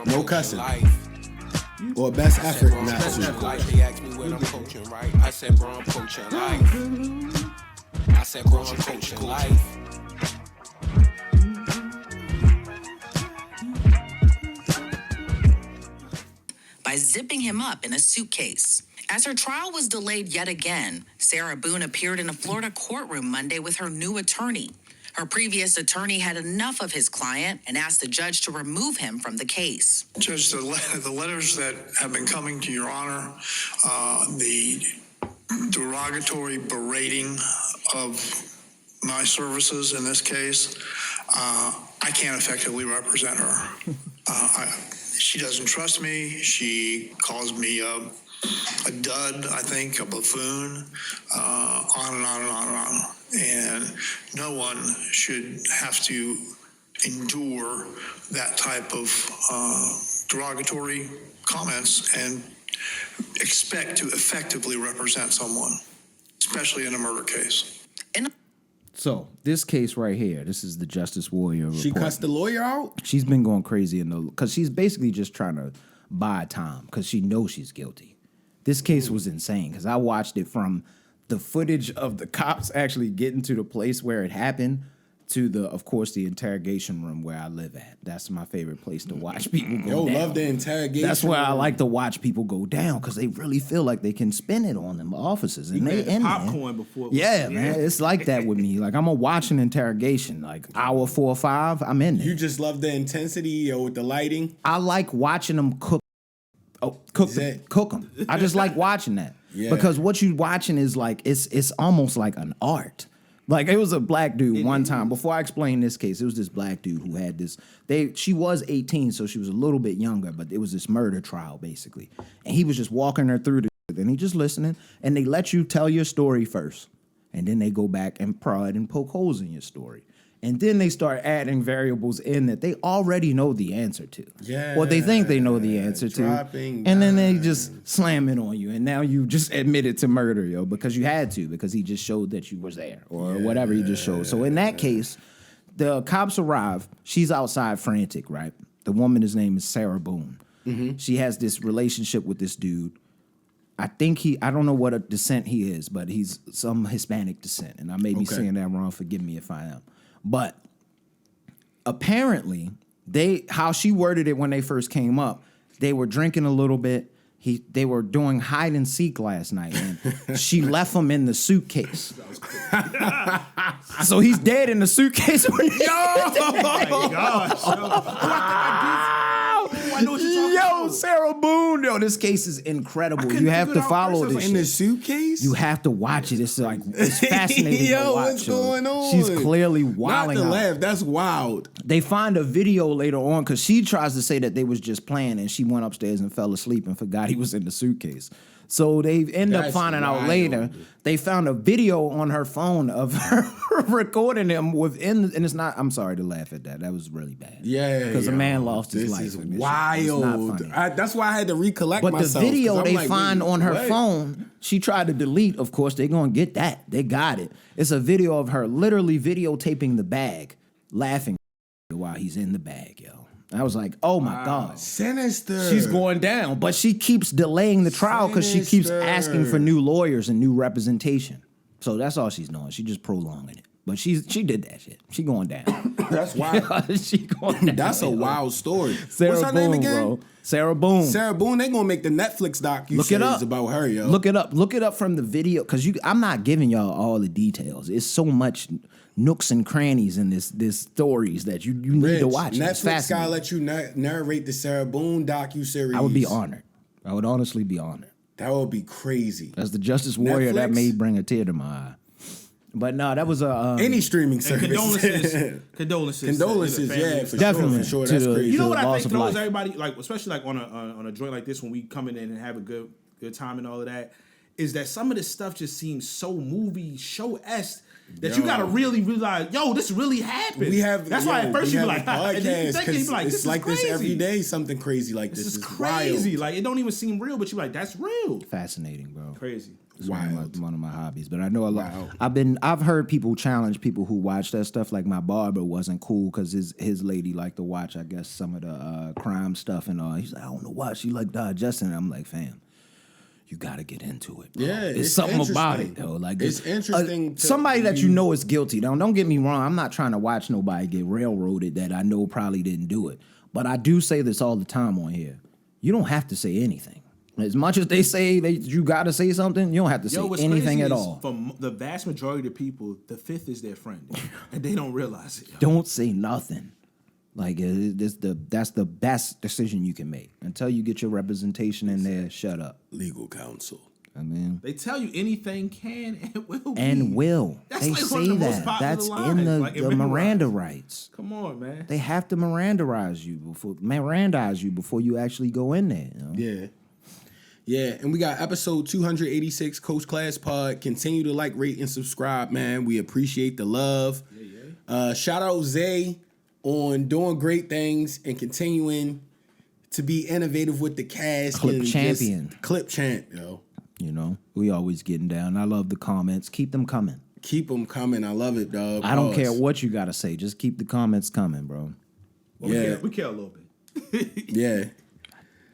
No cussing. Or best effort not to. They asked me what I'm coaching, right? I said, bro, I'm coaching life. I said, bro, I'm coaching life. By zipping him up in a suitcase. As her trial was delayed yet again, Sarah Boone appeared in a Florida courtroom Monday with her new attorney. Her previous attorney had enough of his client and asked the judge to remove him from the case. Judge, the letters that have been coming to Your Honor, the derogatory berating of my services in this case, I can't effectively represent her. She doesn't trust me. She calls me a dud, I think, a buffoon, on and on and on and on. And no one should have to endure that type of derogatory comments and expect to effectively represent someone, especially in a murder case. So this case right here, this is the Justice Warrior report. She cussed the lawyer out? She's been going crazy because she's basically just trying to buy time because she knows she's guilty. This case was insane because I watched it from the footage of the cops actually getting to the place where it happened to of course, the interrogation room where I live at. That's my favorite place to watch people go down. Love the interrogation. That's where I like to watch people go down because they really feel like they can spin it on them officers. And they in popcorn before. Yeah, man. It's like that with me. Like I'm gonna watch an interrogation, like hour 4 or 5, I'm in there. You just love the intensity or with the lighting? I like watching them cook. Cook them. I just like watching that. Yeah. Because what you watching is like it's almost like an art. Like it was a black dude one time. Before I explain this case, it was this black dude who had this. She was 18, so she was a little bit younger, but it was this murder trial basically, and he was just walking her through and he just listening, and they let you tell your story first, and then they go back and prod and poke holes in your story. And then they start adding variables in that they already know the answer to. Yeah. Or they think they know the answer to. And then they just slam it on you. And now you just admitted to murder, yo, because you had to, because he just showed that you was there or whatever he just showed. So in that case, the cops arrive. She's outside frantic, right? The woman, his name is Sarah Boone. Mm-hmm. She has this relationship with this dude. I don't know what a descent he is, but he's some Hispanic descent. And I may be saying that wrong. Forgive me if I am. But apparently, how she worded it when they first came up, they were drinking a little bit. They were doing hide and seek last night, and she left him in the suitcase. So he's dead in the suitcase. Yo! Oh my gosh! I know what you're talking about. Sarah Boone. Yo, this case is incredible. You have to follow this in the suitcase. You have to watch it. It's fascinating. Yo, to watch. what's going on? She's clearly wilding. Not to out. laugh. That's wild. They find a video later on because she tries to say that they was just playing, and she went upstairs and fell asleep and forgot he was in the suitcase. So they end up finding out later. They found a video on her phone of her recording him and it's not. I'm sorry to laugh at that. That was really bad. Yeah, because a man lost his life. This is wild. That's why I had to recollect myself. But the video they find on her what? phone, she tried to delete. Of course, they're gonna get that. They got it. It's a video of her literally videotaping the bag, laughing while he's in the bag, yo. I was like, oh my God. Sinister. She's going down. But she keeps delaying the trial because she keeps asking for new lawyers and new representation. So that's all she's doing. She's just prolonging it. But she did that shit. She going down. That's wild. She going down. That's a wild story. Sarah What's her Boone, name again? bro. Sarah Boone. Sarah Boone, they gonna make the Netflix docu-series about her, yo. Look it up. Look it up from the video. Because I'm not giving y'all all the details. It's so much nooks and crannies in this stories that you need to watch. Netflix gotta let you narrate the Sarah Boone docu-series. I would be honored. I would honestly be honored. That would be crazy. As the Justice Warrior, that may bring a tear to my eye. But no, that was a any streaming service. Condolences, yeah, for definitely. Sure. That's crazy. You know what I think throws everybody, like especially like on a joint like this when we come in and have a good time and all of that, is that some of this stuff just seems so movie show-esque that you gotta really realize, yo, this really happened. That's why at first you be like, and then you think, you be like, this is like crazy. This every day, something crazy like this is crazy. Wild. Like it don't even seem real, but you're like, that's real. Fascinating, bro. Crazy. It's Wild. one of my hobbies. But I know a lot. Wow. I've heard people challenge people who watch that stuff. Like my barber wasn't cool because his lady liked to watch, I guess, some of the crime stuff and all. He's like, I don't know why she like digesting it. I'm like, fam, you got to get into it, bro. Yeah, it's it's something about interesting. it, though. Like It's interesting to somebody that you be- know is guilty. Don't get me wrong. I'm not trying to watch nobody get railroaded that I know probably didn't do it. But I do say this all the time on here. You don't have to say anything. As much as they say that you got to say something, you don't have to say what's anything crazy at is all. For the vast majority of people, the fifth is their friend, and they don't realize it. Yo. Don't say nothing. Like that's the best decision you can make. Until you get your representation in there, shut up. Legal counsel. I mean, They tell you anything can and will be. and will. That's They like one say of the most that. popular That's lines, in like, the in Miranda Memorize. rights. Come on, man. They have to Mirandize you before you actually go in there. You know? Yeah. Yeah, and we got episode 286, Coach Class Pod. Continue to like, rate, and subscribe, man. We appreciate the love. Shout out Zay on doing great things and continuing to be innovative with the cast. Clip and just- champion. Clip champ, yo. You know, we always getting down. I love the comments. Keep them coming. Keep them coming. I love it, dog. I don't Pause. care what you got to say. Just keep the comments coming, bro. Well, Yeah. we care a little bit. Yeah,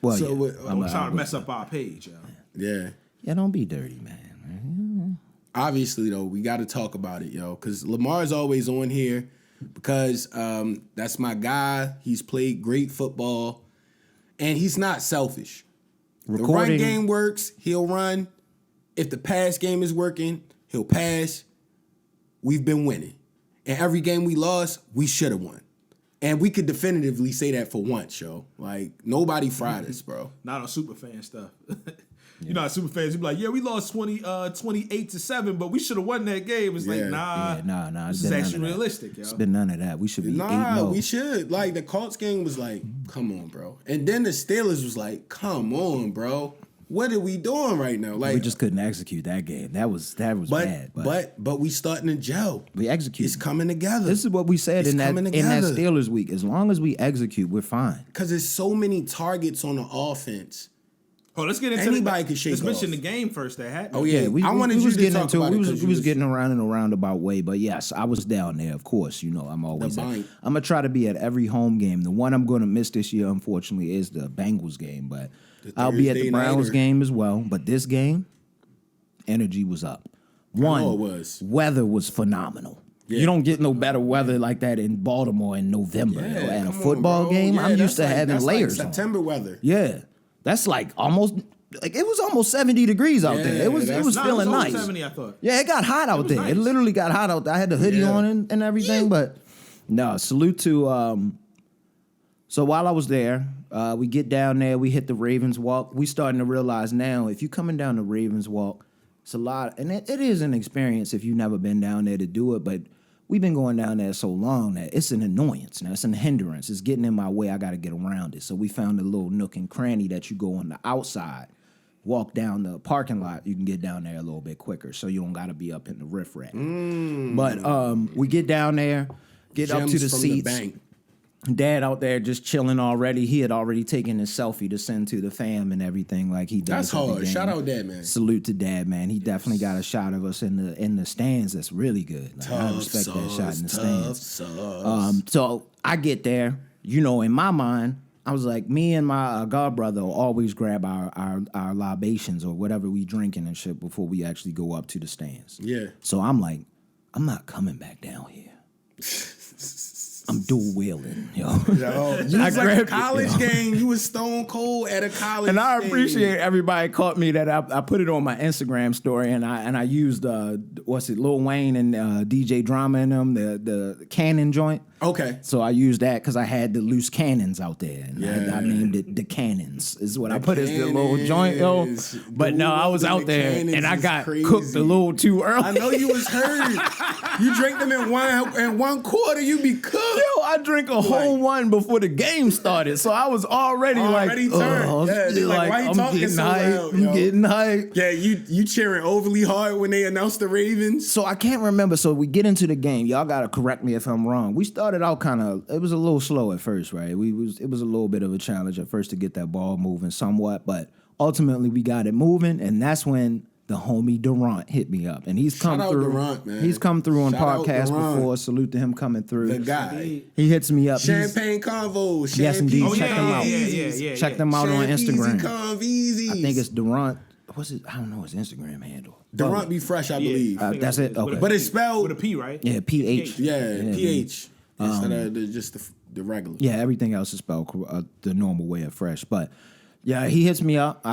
Well, So yeah. what- I'm trying to mess up our page, yo. yeah. Yeah, don't be dirty, man. Obviously, though, we got to talk about it, yo, because Lamar's always on here because that's my guy. He's played great football, and he's not selfish. The run Recording. game works, he'll run. If the pass game is working, he'll pass. We've been winning. And every game we lost, we should have won. And we could definitively say that for once, yo. Like, nobody fried us, bro. Not on super fan stuff. You know how super fans, you be like, yeah, we lost 28-7, but we should have won that game. It's Yeah. like, nah. Yeah, nah. This It's is been none actually of that. realistic, yo. It's been none of that. We should be 8-0. Nah, we should. Like, the Colts game was like, come on, bro. And then the Steelers was like, come on, bro. What are we doing right now? Like, We just couldn't execute that game. That was bad. but we starting to gel. We execute. It's coming together. This is what we said It's in that coming together. Steelers week. As long as we execute, we're fine. Because there's so many targets on the offense. Oh, let's get into Anybody could shake Let's mention off. the game first that happened. Oh, yeah. we I wanted we you was to getting talk into about it. it We 'cause was, you we was was- getting around in a roundabout way, but yes, I was down there. Of course, you know I'm always. The I'm bank. gonna try to be at every home game. The one I'm going to miss this year, unfortunately, is the Bengals game, but I'll be at the Thursday Browns nighter. game as well. But this game, energy was up. know One, it was. weather was phenomenal. Yeah. You don't get no better weather like that in Baltimore in November Yeah, at a come on, football bro. game. Yeah, I'm that's used to like- having that's layers like on. September weather. Yeah, that's like almost like it was almost 70 degrees out there. Yeah, It was that's- Nah, feeling it was nice. over 70, I thought. Yeah, it got hot out was there. nice. It literally got hot out there. I had the hoodie Yeah. on and everything, but no, salute to so while I was there, we get down there, we hit the Ravens Walk. We starting to realize now if you coming down the Ravens Walk, it's a lot, and it is an experience if you've never been down there to do it, but we've been going down there so long that it's an annoyance now. It's an hindrance. It's getting in my way. I got to get around it. So we found a little nook and cranny that you go on the outside, walk down the parking lot. You can get down there a little bit quicker, so you don't got to be up in the riffraff. But we get down there, get up to Gems the from seats. bank. Dad out there just chilling already. He had already taken his selfie to send to the fam and everything like he does. That's every hard. game. Shout out Dad, man. Salute to Dad, man. He definitely got a shot of us in the stands. That's really good. Like, I respect that shot in the stands. So I get there. You know, in my mind, I was like, me and my godbrother will always grab our libations or whatever we drinking and shit before we actually go up to the stands. Yeah. So I'm like, I'm not coming back down here. I'm dual wheeling, yo. Yo, you I was like a grabbed it, college yo. game. You was stone cold at a college And I game. appreciate everybody caught me that I put it on my Instagram story and I used Lil Wayne and DJ Drama in them, the cannon joint. Okay. So I used that because I had the loose cannons out there. And Yeah. I named it the cannons is what I put as the little joint, yo. Cannons. But no, I was The out there cannons and I is got crazy. cooked a little too early. I know you was hurt. You drank them in one quarter, you be cooked. Yo, I drank a whole one before the game started, so I was already Already like, turned. Yeah, they like, why you I'm talking getting so hyped. loud, I'm yo? getting hyped. Yeah, you cheering overly hard when they announced the Ravens. So I can't remember. So we get into the game. Y'all gotta correct me if I'm wrong. We started out kind of. It was a little slow at first, right? It was a little bit of a challenge at first to get that ball moving somewhat, but ultimately we got it moving, and that's when the homie Durant hit me up, and he's come Shout out through. Durant, man. He's come through on Shout out podcasts Durant. before. Salute to him coming through. The guy. He hits me up. Champagne Convos. Yes, indeed. Oh, Check yeah, them yeah, out. yeah. Check them out on Instagram. Conveezy. I think it's Durant. What's it? I don't know his Instagram handle. Durant be fresh, I believe. That's it. Okay. But it's spelled with a P, right? Yeah, PH. Yeah, PH. Instead of just the regular. Yeah, everything else is spelled the normal way of fresh. But yeah, he hits me up.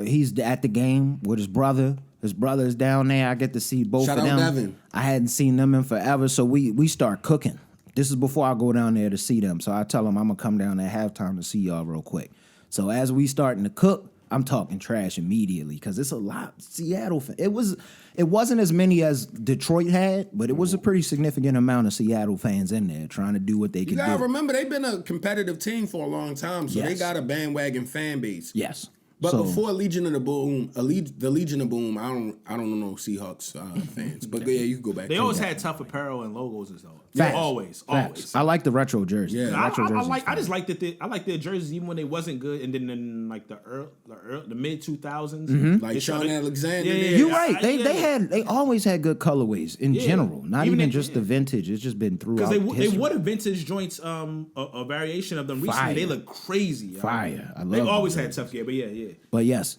He's at the game with his brother. His brother is down there. I get to see both Shout of them. out Devin. I hadn't seen them in forever, so we start cooking. This is before I go down there to see them. So I tell them I'm gonna come down at halftime to see y'all real quick. So as we starting to cook, I'm talking trash immediately because it's a lot. Seattle, it wasn't as many as Detroit had, but it was a pretty significant amount of Seattle fans in there trying to do what they could You gotta do. remember, they've been a competitive team for a long time, so they Yes. got a bandwagon fan base. Yes. But So- before Legion of the Boom, the Legion of Boom, I don't know Seahawks fans. But yeah, you can go back. They to always that. had tough apparel and logos and stuff. Facts. Always. Facts. I like the retro jersey. Yeah. The I retro jerseys like. I fine. just like that. I like their jerseys even when they wasn't good, and then in like the mid 2000s, Like Sean Alexander. Yeah, there. yeah, You're yeah. right. They always had good colorways in general. Not even just the vintage. It's just been throughout because they history. would have vintage joints, a variation of them recently. Fire. They look crazy. yo. Fire. I They love always them. had tough gear, but yeah. But yes,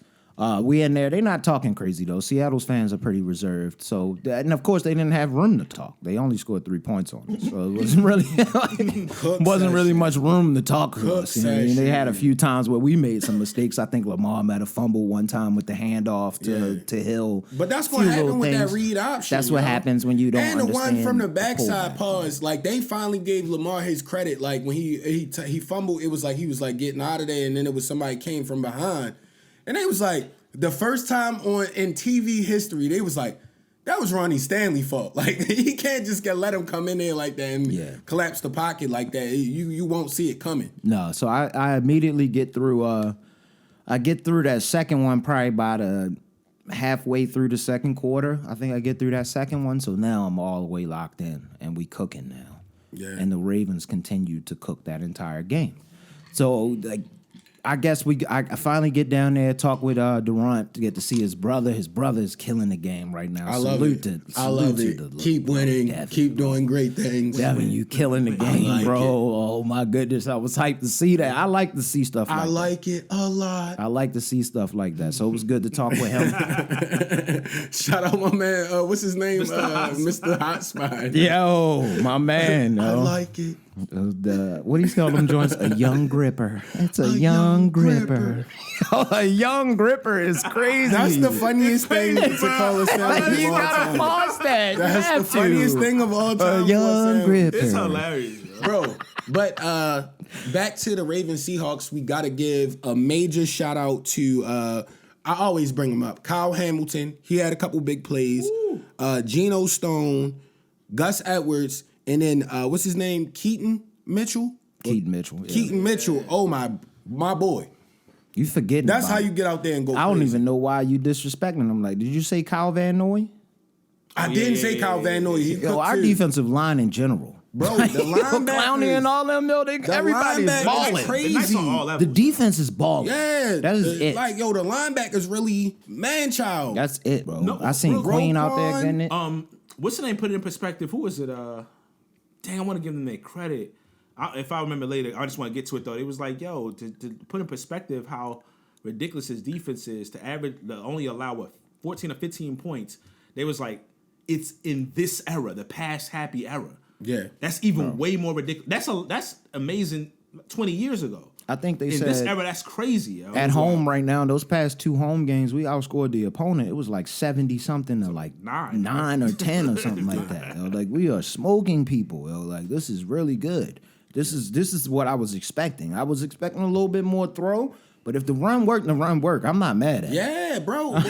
we in there. They're not talking crazy though. Seattle's fans are pretty reserved. So, and of course, they didn't have room to talk. They only scored 3 points on us, so it wasn't really wasn't really much room to talk to us. You know what I mean? They had a few times where we made some mistakes. I think Lamar made a fumble one time with the handoff to Hill. But that's Few what little happened with that things. read option. That's what happens when you don't And the one understand from the the backside pullback. pause, like they finally gave Lamar his credit. Like when he fumbled, it was like he was like getting out of there, and then it was somebody came from behind, and they was like the first time in TV history, they was like, that was Ronnie Stanley's fault. Like he can't just let him come in there like that and collapse the pocket like that. You won't see it coming. No, so I immediately get through. I get through that second one probably about halfway through the second quarter. I think I get through that second one. So now I'm all the way locked in, and we cooking now. Yeah. And the Ravens continued to cook that entire game. So like, I guess I finally get down there, talk with Durant to get to see his brother. His brother is killing the game right now. I love it. I love it. Keep winning. Devin, Keep doing great things. Devin, you killing the game, like bro. it. Oh my goodness, I was hyped to see that. I like to see stuff like I that. like it a lot. I like to see stuff like that. So it was good to talk with him. Shout out my man. What's his name? Mr. Hotspot. Yo, my man. I yo. like it. What do you call them joints? A young gripper. It's a young gripper. A young gripper is crazy. That's the funniest thing to call a sound. You gotta pause that. That's the funniest thing of all time. A young gripper. It's hilarious, bro. But back to the Ravens Seahawks, we got to give a major shout out to. I always bring him up. Kyle Hamilton. He had a couple big plays. Geno Stone, Gus Edwards, and then what's his name? Keaton Mitchell. Keaton Mitchell. Yeah. Keaton Mitchell. Oh my boy. You forgetting? That's about how it. you get out there and go. I don't crazy. even know why you disrespecting him. Like, did you say Kyle Van Noy? I didn't say Kyle Van Noy. He Yo, cooked our too. defensive line in general. Bro, the linebackers. Clowney and all them, yo, everybody's linebackers balling. crazy. Nice on all The levels. defense is balling. Yeah, that is it. Like the linebackers really man-child. That's it, bro. No, I seen real Queen out there Roquan, getting it. What's the name? Put it in perspective. Who is it? Dang, I want to give them their credit. If I remember later, I just want to get to it though. It was like, yo, to put in perspective how ridiculous his defense is. To only allow 14 or 15 points. They was like, it's in this era, the past happy era. Yeah. That's even way more ridiculous. That's amazing. 20 years ago. I think they In said this era, that's crazy. Yo. at home right now, those past 2 home games, we outscored the opponent. It was like 70 something to like 9 or 10 or something like that. Yo. Like we are smoking people. Yo. Like this is really good. This is what I was expecting. I was expecting a little bit more throw, but if the run worked, the run worked. I'm not mad at it. Yeah, bro. What?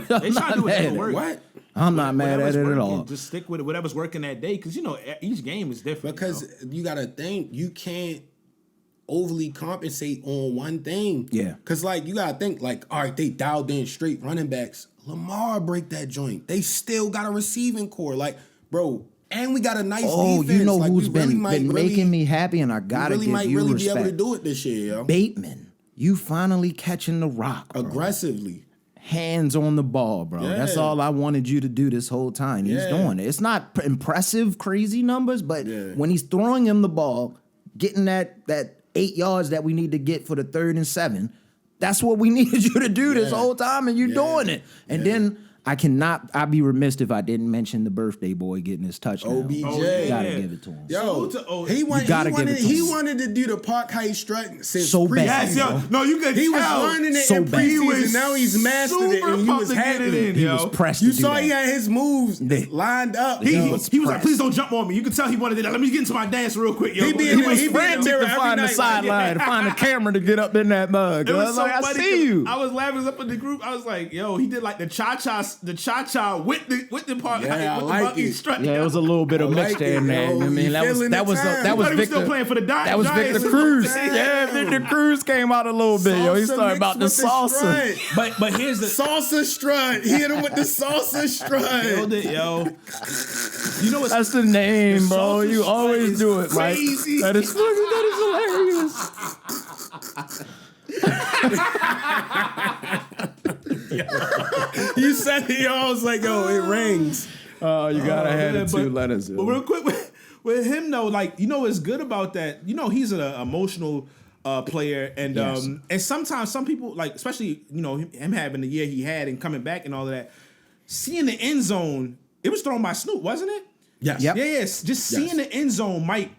They try to do whatever works. What? I'm not mad at Whatever's it at working, all. Just stick with it. Whatever's working that day, because each game is different. Because you gotta think you can't overly compensate on one thing. Yeah. Because like you gotta think like, all right, they dialed in straight running backs. Lamar break that joint. They still got a receiving core. Like, bro, and we got a nice defense. You know like, who's we really been making me happy, and I gotta really give might you really respect. be able to do it this year, yo. Bateman, you finally catching the rock, bro. Aggressively. hands on the ball, bro. Yeah. That's all I wanted you to do this whole time. He's doing it. It's not impressive, crazy numbers, but when he's throwing him the ball, getting that 8 yards that we need to get for the 3rd and 7, that's what we needed you to do this whole time, and you're doing it. And then I'd be remiss if I didn't mention the birthday boy getting his touchdown. OBJ. You gotta give it to him. Yo, he wanted to do the Park Heights strut since So preseason. bad. Yes, yo. No, you could He was tell. learning it So in bad. preseason. Now he's mastered it, and he was happy. He was pressed You to do saw that. he had his moves lined up. He yo. was like, please don't jump on me. You could tell he wanted to. Let me get into my dance real quick, yo. He be He in was the frantic mirror to every find the night. sideline, to find the camera to get up in that mug. It I was was so like, I funny. see you. I was laughing up in the group. I was like, yo, he did like the cha-cha with the part Yeah, I with the like monkey it. strut. Yeah, it was a little bit of I like mixture it, in there. yo. I mean, You that feeling was the time. that was But he was Victor. still playing for the Giants. That was Victor Cruz. Yeah, Victor Cruz came out a little bit. Yo, he Salsa started about the mixed with salsa. strut. But here's the Salsa strut. He hit him with the salsa strut. killed it, yo. You know what's That's the name, The bro. salsa You strut always is do it, Mike. crazy. That is hilarious. You said it, yo. I was like, yo, it rings. Oh, you gotta have man, the 2 letters. But real quick with him though, like you know what's good about that? You know he's an emotional player, and Yes. and sometimes some people like, especially you know him having the year he had and coming back and all of that, seeing the end zone. It was thrown by Snoop, wasn't it? Yes. Yep. Yeah, yes. Just seeing the end zone might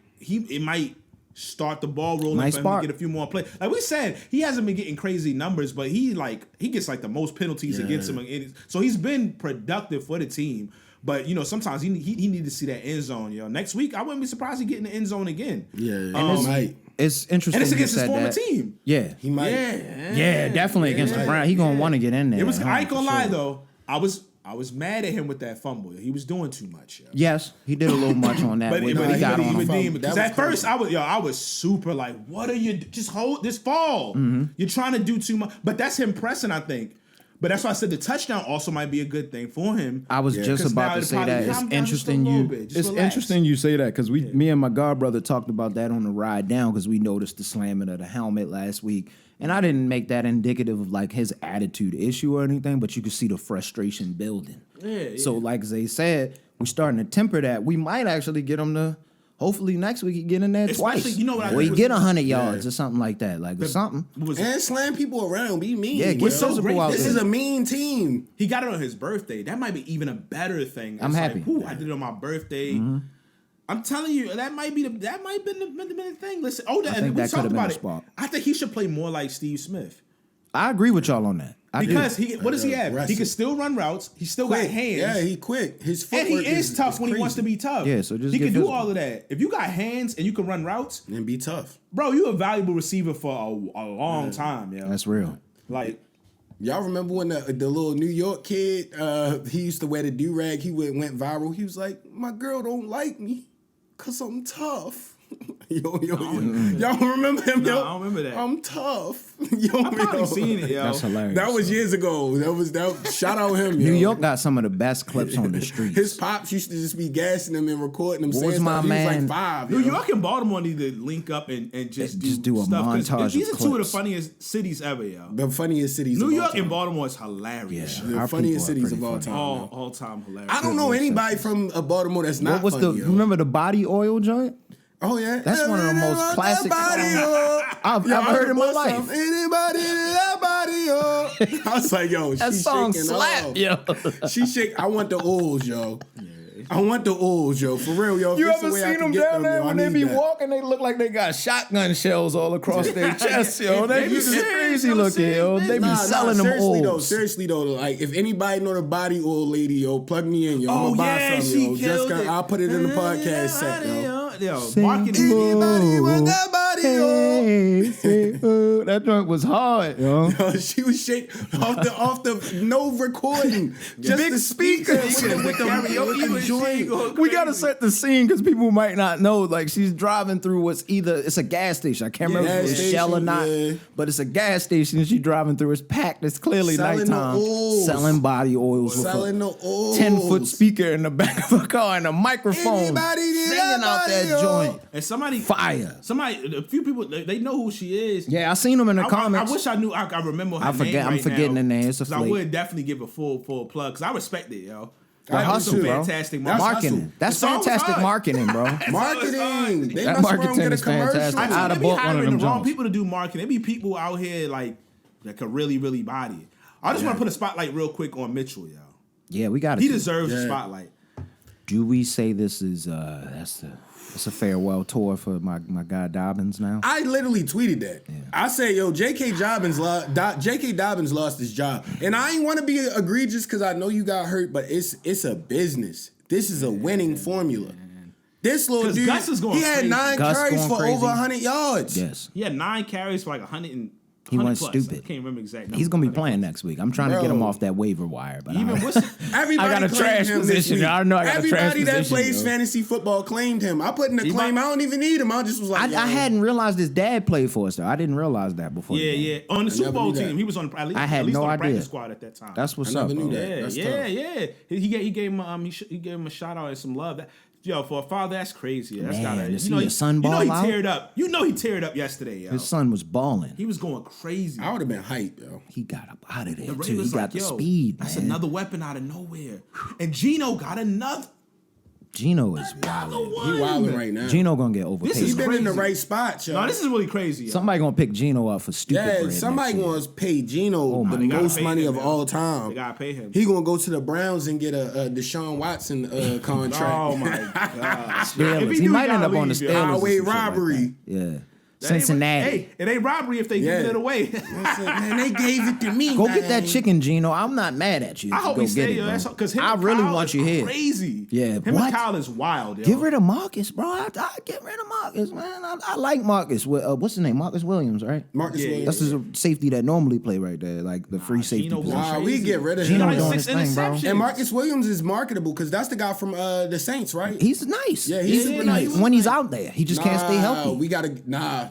start the ball rolling Might for him spark. to get a few more plays. Like we said, he hasn't been getting crazy numbers, but he gets like the most penalties against him. So he's been productive for the team. But you know, sometimes he need to see that end zone. You know, next week I wouldn't be surprised he get in the end zone again. Yeah, it's- might. It's interesting. And it's you against his said former that. team. Yeah, He might. yeah, definitely against the Browns. He gonna want to get in there. It was. I ain't for gonna lie sure. though. I was mad at him with that fumble. He was doing too much. Yo. Yes, he did a little much on that. But But he he got on him. redeemed That because was at first crazy. I was super like, what are you just hold this fall? Mm-hmm. You're trying to do too much, but that's him pressing, I think. But that's why I said the touchdown also might be a good thing for him. I was just 'Cause now about to it'll say probably that. It's calm down just a interesting little you. bit. Just It's relax. interesting you say that because me and my god brother talked about that on the ride down because we noticed the slamming of the helmet last week, and I didn't make that indicative of like his attitude issue or anything, but you could see the frustration building. Yeah. So like Zay said, we're starting to temper that. We might actually get him to. Hopefully next week he get in there Especially, twice. you know what I or he think get was- 100 yards or something like that, like or something. And slam people around. Be mean. Yeah, yo. get physical great. out This there. is a mean team. He got it on his birthday. That might be even a better thing. I'm It's happy. Like, ooh, I did it on my birthday. I'm telling you, that might be been the thing. Listen, I think we that talked could've been about the it. spot. I think he should play more like Steve Smith. I agree with y'all on that. I do. Because what does he have? He aggressive. can still run routes. He still got Quick. hands. Yeah, he quick. His and footwork he is tough when he wants to crazy. be tough. Yeah, so just he get can do physical. all of that. If you got hands and you can run routes, And be tough. bro, you a valuable receiver for a long time, yo. That's real. Like, Y'all remember when the little New York kid, he used to wear the do-rag, he went viral. He was like, my girl don't like me because I'm tough. Y'all remember him, No, yo? I don't remember that. I'm tough. Yo, I probably seen it, yo. That's hilarious. That was years ago. That shout out him, yo. New York got some of the best clips on the streets. His pops used to just be gassing him and recording him. What saying was my stuff. He was man- like 5. New yo. York and Baltimore need to link up and just do a stuff, 'cause montage These of are two of the clips. funniest cities ever, yo. The funniest cities New of all York time. and Baltimore is hilarious. Yeah. yo. The Our funniest people are cities of pretty all funny. time. All time hilarious. I don't know anybody from Baltimore that's not What was funny, the? yo. Remember the body oil joint? Oh yeah, That's one of the most classic I've ever heard in my life. Anybody that body up? I was like, yo, That she's song shaking slap, off. yo. She shake. I want the oils, yo. I want the oils, yo. For real, yo. If You it's a ever way I seen can them get down them, there yo, I when they need be that. walking? They look like they got shotgun shells all across their chest, yo. They be serious, crazy yo, looking, yo. They be Nah, selling them seriously though, like if anybody know the body oil lady, yo, plug me in, yo. I'm Oh, gonna buy yeah, some, she yo. killed Just it. I'll put it in the podcast set, yo. Yo, marketing. Anybody want that body oil? That joint was hard, yo. Yo, she was shaking off the no recording, just Big the speakers speakers, with the karaoke joint. We gotta set the scene because people might not know. Like she's driving through it's a gas station. I can't remember if gas it's Shell or station, not, yeah. but it's a gas station. And she's driving through. It's packed. It's clearly Selling the nighttime. oils. Selling body oils Selling the with a oils. 10-foot speaker in the back of a car and a microphone Anybody need singing that out body that oil? joint. And somebody, Fire. a few people they know who she is. Yeah, I seen them in the comments. I wish I knew. I remember her name. I'm forgetting the name. It's a I would definitely give a full plug because I respect it, yo. The hustle, bro. Fantastic marketing. That's fantastic marketing, bro. Marketing. They that must marketing get a is commercial. fantastic. I'd have They be bought one of hiring them the wrong Jones. people to do marketing. They be people out here like that could really, really body it. I just want to put a spotlight real quick on Mitchell, yo. Yeah, we got it. He deserves the spotlight. Do we say this is that's a farewell tour for my guy Dobbins now? I literally tweeted that. Yeah. I said, yo, J.K. Dobbins lost his job. And I ain't want to be egregious because I know you got hurt, but it's a business. This is a winning formula. This little dude, Gus is going he had crazy. 9 carries for over 100 yards. Yes. He had 9 carries for like 100 and he went plus. stupid. I can't remember exactly. He's gonna be playing next week. I'm trying to get him off that waiver wire, but everybody I got a trash position. I know I got a trash position. Everybody that plays fantasy football claimed him. I put in a claim. I don't even need him. I just was like, I hadn't realized his dad played for us though. I didn't realize that before. Yeah. On the Super Bowl team, he was on. At least, I had at least no on the idea. practice squad at that time. That's what's up. Bro. Yeah. He gave him a shout out and some love. Yo, for a father, that's crazy. That's gotta. You know, your son ball he out? teared up. You know he teared up yesterday, yo. His son was balling. He was going crazy. I would have been hyped, yo. He got up out of there The too. He got the speed. That's man. another weapon out of nowhere. And Gino got another. Gino is wilding. He wilding right now. Gino gonna get overpaid. He's been in the right spot, yo. No, this is really crazy. Yo. Somebody gonna pick Gino up for stupid bread. Somebody gonna pay Gino the most money of all time. They gotta pay him. He gonna go to the Browns and get a Deshaun Watson contract. Oh my god! Steelers. He might end up on the Steelers. Highway robbery. Yeah. Cincinnati. Hey, it ain't robbery if they give it away. Man, they gave it to me. Go get that chicken, Gino. I'm not mad at you. I hope he stay, yo. Because I really want you here. Crazy. Yeah, him and Kyle is wild. Yo. Get rid of Marcus, bro. I get rid of Marcus, man. I like Marcus. What's his name? Marcus Williams, right? Marcus Williams. That's the safety that normally play right there, like the free safety position. Nah, we get rid of him. Gino doing his thing, bro. And Marcus Williams is marketable because that's the guy from the Saints, right? He's nice. Yeah, he's super nice. When he's out there, he just can't stay healthy.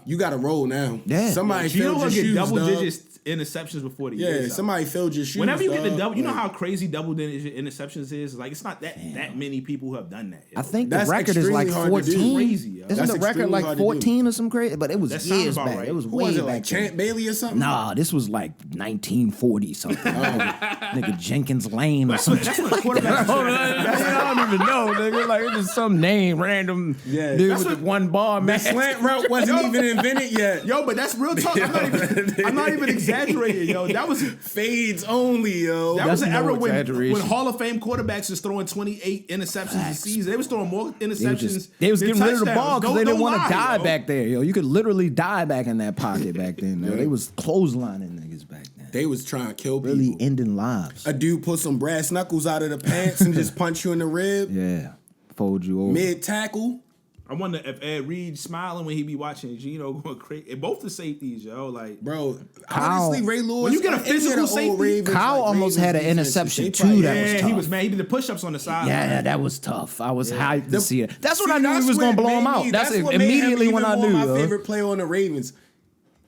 You gotta roll now. Yeah. Somebody Gino filled your get shoes, double dog. digits interceptions before the year. Yeah, somebody filled your shoes. Whenever you get the dog. double, you know how crazy double digit interceptions is. Like it's not that many people who have done that. Yo. I think the record is like 14. Crazy, yo. Isn't the record like 14 or some crazy? But it was years back. Right. It was Who way was it, back. like Champ Bailey or something? Nah, this was like 1940 something. Nigga Jenkins Lane or something. That's what quarterback. I don't even know, nigga. Like it's just some name, random dude with one bar, man. The slant route wasn't even invented yet. Yo, but that's real talk. I'm not even exaggerating, yo. That was fades only, yo. That was an era when exaggeration. Hall of Fame quarterbacks was throwing 28 interceptions a season. They was throwing more interceptions. They was getting rid of the touchdowns. ball because they didn't want to die yo. back there, yo. You could literally die back in that pocket back then. Yo. They was clotheslining niggas back then. They was trying to kill people. Really ending lives. A dude put some brass knuckles out of the pants and just punch you in the rib. Yeah, fold you over. Mid tackle. I wonder if Ed Reed smiling when he be watching Gino going crazy. Both the safeties, yo, like bro. Kyle, honestly, Ray Lewis. when you get a physical safety, Kyle almost had an interception too. That was tough. he was mad. He did the push-ups on the side. Yeah, that was tough. I was hyped to see it. That's what I knew that's he was going to what blow him made out. me- That's what made him immediately when even I more knew. My yo. favorite player on the Ravens.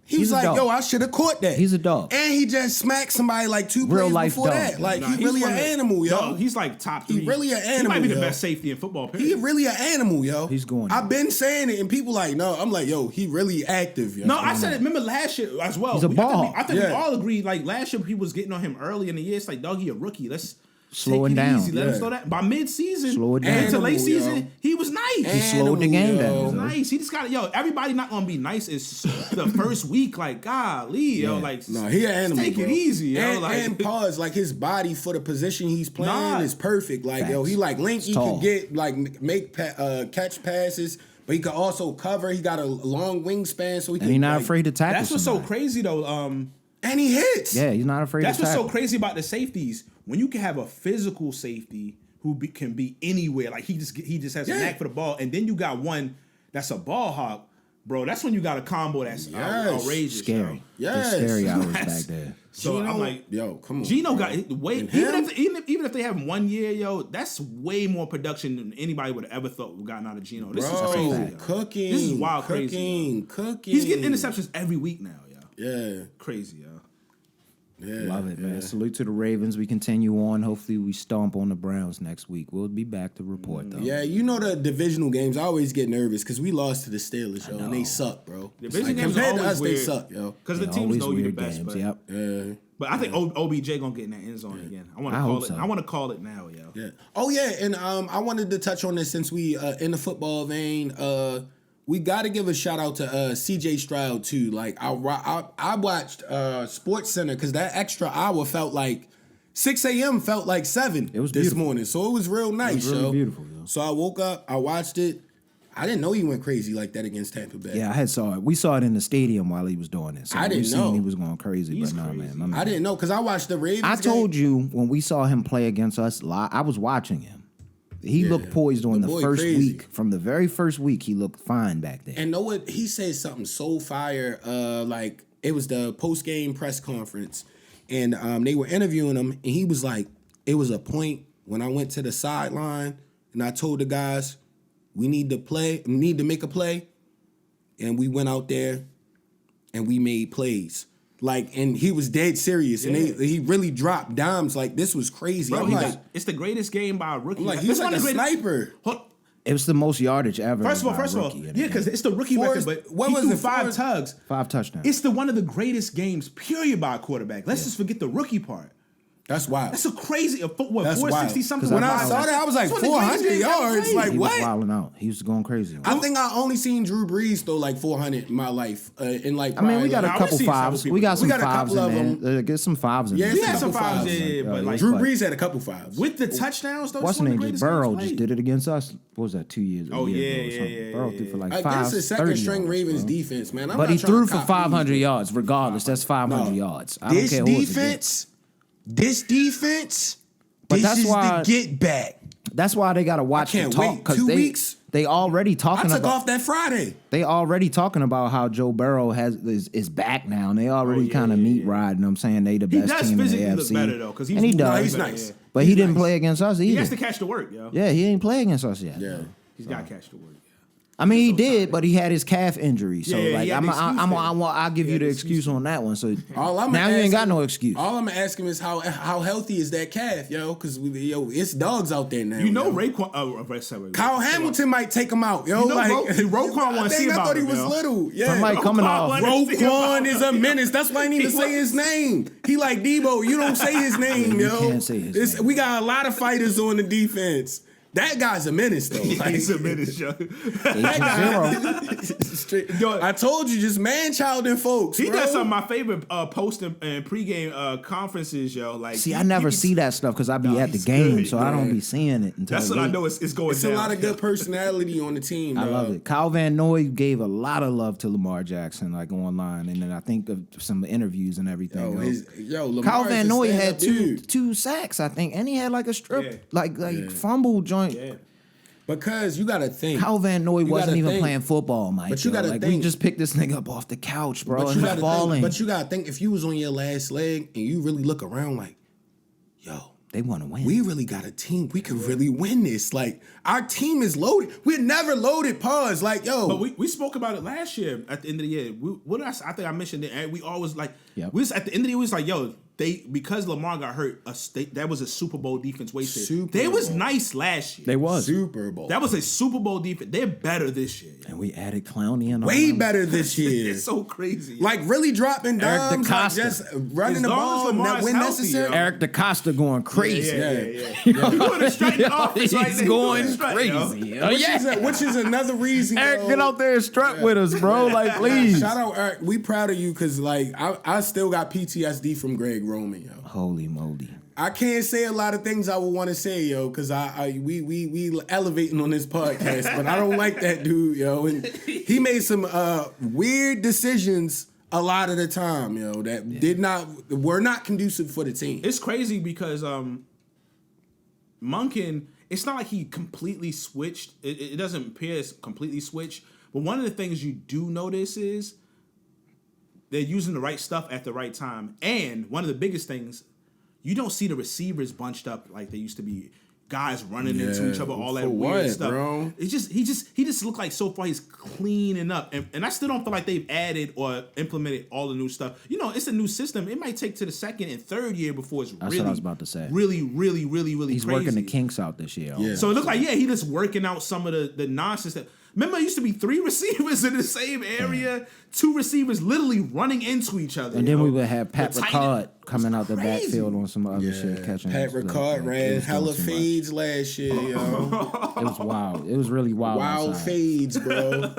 He He's was a like, dog. yo, I should have caught that. He's a dog. And he just smacked somebody like 2 Real plays life before dog. that. Like, Nah, he he's really one an of the- animal, yo. No, he's like top 3. He really an He might be animal, the yo. best safety in football. Period. He really an animal, yo. He's going I've been saying it, and people like, no. I'm like, yo, he really active, yo. No, I said it. Remember last year as well. He's a ball. I think we Yeah. all agreed. Like last year, people was getting on him early in the year. It's like, dog, he a rookie. Let's Slow take it down. Easy. Let him Yeah. slow that. By mid-season, Slow it down. into late Animal, season, yo. he was nice. He slowed the game Animal, down. yo. He was nice. He just got everybody not gonna be nice. It's the first week. Like, golly, yo, like, No, he an animal. take it bro. easy, yo. And, like, and pause, like his body for the position he's playing Nah. is perfect. Like, yo, Facts. he like lanky, tall. could get like make catch passes, but he could also cover. He got a long wingspan, so he And can. he's not like, afraid to tackle that's what's so somebody. crazy though. and he hits. Yeah, he's not afraid That's to what's tackle. so crazy about the safeties. When you can have a physical safety who can be anywhere, like he just has a knack for the ball, and then you got one that's a ball hawk, bro. That's when you got a combo that's outrageous, Scary. yo. Yes. There's scary hours That's- back there. So Gino, I'm like, yo, come on. Gino bro. got way And even him? if they have 1 year, yo, that's way more production than anybody would have ever thought would gotten out of Gino. This is Bro, crazy. yo. cooking. This is wild, crazy. Cooking. He's getting interceptions every week now, yo. Yeah. Crazy, yo. Love it, man. Salute to the Ravens. We continue on. Hopefully, we stomp on the Browns next week. We'll be back to report, though. Yeah, you know the divisional games. I always get nervous because we lost to the Steelers, yo, and they suck, bro. Division games compared are to us, weird. they suck, yo. Because the teams know you the weird best. games, But, yep. but I think OBJ gonna get in that end zone again. I want to I call hope it. so. I want to call it now, yo. Yeah. Oh yeah, and I wanted to touch on this since we in the football vein. We got to give a shout out to CJ Stroud too. Like I watched Sports Center because that extra hour felt like 6 a.m. felt like 7 It was this beautiful. morning. So it was real nice. really yo. beautiful, yo. So I woke up, I watched it. I didn't know he went crazy like that against Tampa Bay. Yeah, I had saw it. We saw it in the stadium while he was doing it. So I didn't we seen know. he was going crazy, He's but no, crazy. man. My man. I didn't know because I watched the Ravens. I told game. you when we saw him play against us live, I was watching him. He looked poised on The the boy first crazy. week. From the very first week, he looked fine back there. And know what? He said something so fire. Like it was the post game press conference, and they were interviewing him, and he was like, "It was a point when I went to the sideline, and I told the guys, we need to make a play, and we went out there, and we made plays." Like, and he was dead serious, and he really dropped dimes. Like this was crazy. Bro, I'm like, it's the greatest game by a rookie. I'm like, It's he's one like of a the greatest- sniper. Hold- It was the most yardage ever. First of all, by a rookie in a yeah, because game. it's the rookie Forrest- record, but what he was threw it, 5 Forrest? tugs. 5 touchdowns. It's one of the greatest games, period, by a quarterback. Let's just forget the rookie part. that's wild. That's a crazy, That's 460 wild. something. When I wild. saw that, I was like, It's one of the greatest 400 games ever yards. played. Like He what? was wilding out. He was going crazy. I think I only seen Drew Brees throw like 400 in my life. In like, I mean, we got a Nah, we couple seen several fives. people. We got some We got a fives couple in of there. Get some fives in Yeah, there. we We had some couple fives, fives. yeah, but like Drew Brees had a couple fives. with the touchdowns, though. What's it's one the of the name? greatest Burrow games just played. did it against us. What was that? 2 years? Oh, a year yeah, ago or yeah, something. yeah, Burrow yeah, threw for like I 5. guess the second 30 string yards, Ravens bro. defense, man. I'm But not he trying threw to for cop 500 these. yards, regardless. That's 500 yards. I don't This care who it was defense, against. this defense, But this that's is why- the get back. That's why they got to watch can't the talk wait. because 2 they weeks? they already I talking took about off that Friday. they already talking about how Joe Burrow is back now, and they already kind of meat riding them, saying they the He best does team in the physically AFC. look better, though, 'cause he's and he moving does. way He's better, nice. yeah. But He's he didn't nice. play against us He either. has to catch the work, yo. Yeah, he didn't play against us yet. Yeah. He's got to catch the work. I mean, he did, but he had his calf injury. So Yeah, like, he had the excuse thing. I'll give He you had the the excuse on that one. So All I'm now you ain't got asking- no excuse. All I'm asking is how healthy is that calf, yo? Because it's dogs out there now. You know, yo. Raekwon. Kyle Hamilton might take him out, yo. You know, like Roquan wanna I see think I about thought he him, was yo. little. Yeah, Somebody coming off. Roquan is a menace. That's why I didn't even say his name. He like Debo. You don't say his name, you yo. can't say his name. We got a lot of fighters on the defense. That guy's a menace, though. Like, He's a menace, yo. 8-0. straight- Yo, I told you, just man-childing folks. He bro. does some of my favorite post and pregame conferences, yo. Like, See, he- I never he- see that stuff because I be Nah, at the he's game, good, so I don't man. be seeing it until That's what I late. know. It's going It's down. a lot of good personality on the team. I dog. love it. Kyle Van Noy gave a lot of love to Lamar Jackson, like online, and then I think of some interviews and everything. Lamar Kyle is Van a Noy stand-up had dude. two sacks, I think, and he had like a strip, Yeah. like fumble joint. Yeah. Because you got to think. Kyle Van Noy You wasn't gotta even think. playing football, Mike. But you yo. gotta like we think. just picked this nigga up off the couch, bro, But and you he's gotta falling. think. But you got to think if you was on your last leg and you really look around like, yo, They want to win. we really got a team. We could really win this. Like our team is loaded. We're never loaded. Pause. Like yo, But we spoke about it last year at the end of the year. I think I mentioned it. And we always like Yep. we was at the end of the year. We was like, yo, because Lamar got hurt, that was a Super Bowl defense wasted. Super They was Bowl. nice last year. They was. Super Bowl. That was a Super Bowl defense. They're better this year. And we added Clowney and all way them. better this year. It's so crazy. Like really dropping Eric dimes, like DeCosta. just running As the long ball as Lamar's when healthy, necessary. yo. Eric DeCosta going crazy. yeah. You want to strike the offense right He's there. going Strike, crazy. yo. Oh, yeah. Which is another reason. Eric, yo. get out there and strut with us, bro. Like, please. Shout out Eric. We proud of you because like I still got PTSD from Greg Roman, yo. Holy moly. I can't say a lot of things I would want to say, yo, because we elevating on this podcast, but I don't like that dude, yo. And he made some weird decisions a lot of the time, yo, that were not conducive for the team. It's crazy because Monken, it's not like he completely switched. It doesn't appear as completely switched. But one of the things you do notice is they're using the right stuff at the right time. And one of the biggest things, you don't see the receivers bunched up like they used to be. guys running into each other, all that for weird what, stuff. bro? It's just he just looked like so far he's cleaning up, and I still don't feel like they've added or implemented all the new stuff. You know, it's a new system. It might take to the second and third year before it's That's really, what I was about to say. really He's crazy. working the kinks out this year. Yeah. So it looked like he just working out some of the nonsense that. Remember, it used to be 3 receivers in the same area, 2 receivers literally running into each other. And then we would have Pat The tight Ricard end coming out the crazy. backfield on some other shit, catching. Pat stuff. Ricard It ran was hella doing too much. fades last year, yo. It was wild. It was really wild. Wild outside. fades, bro.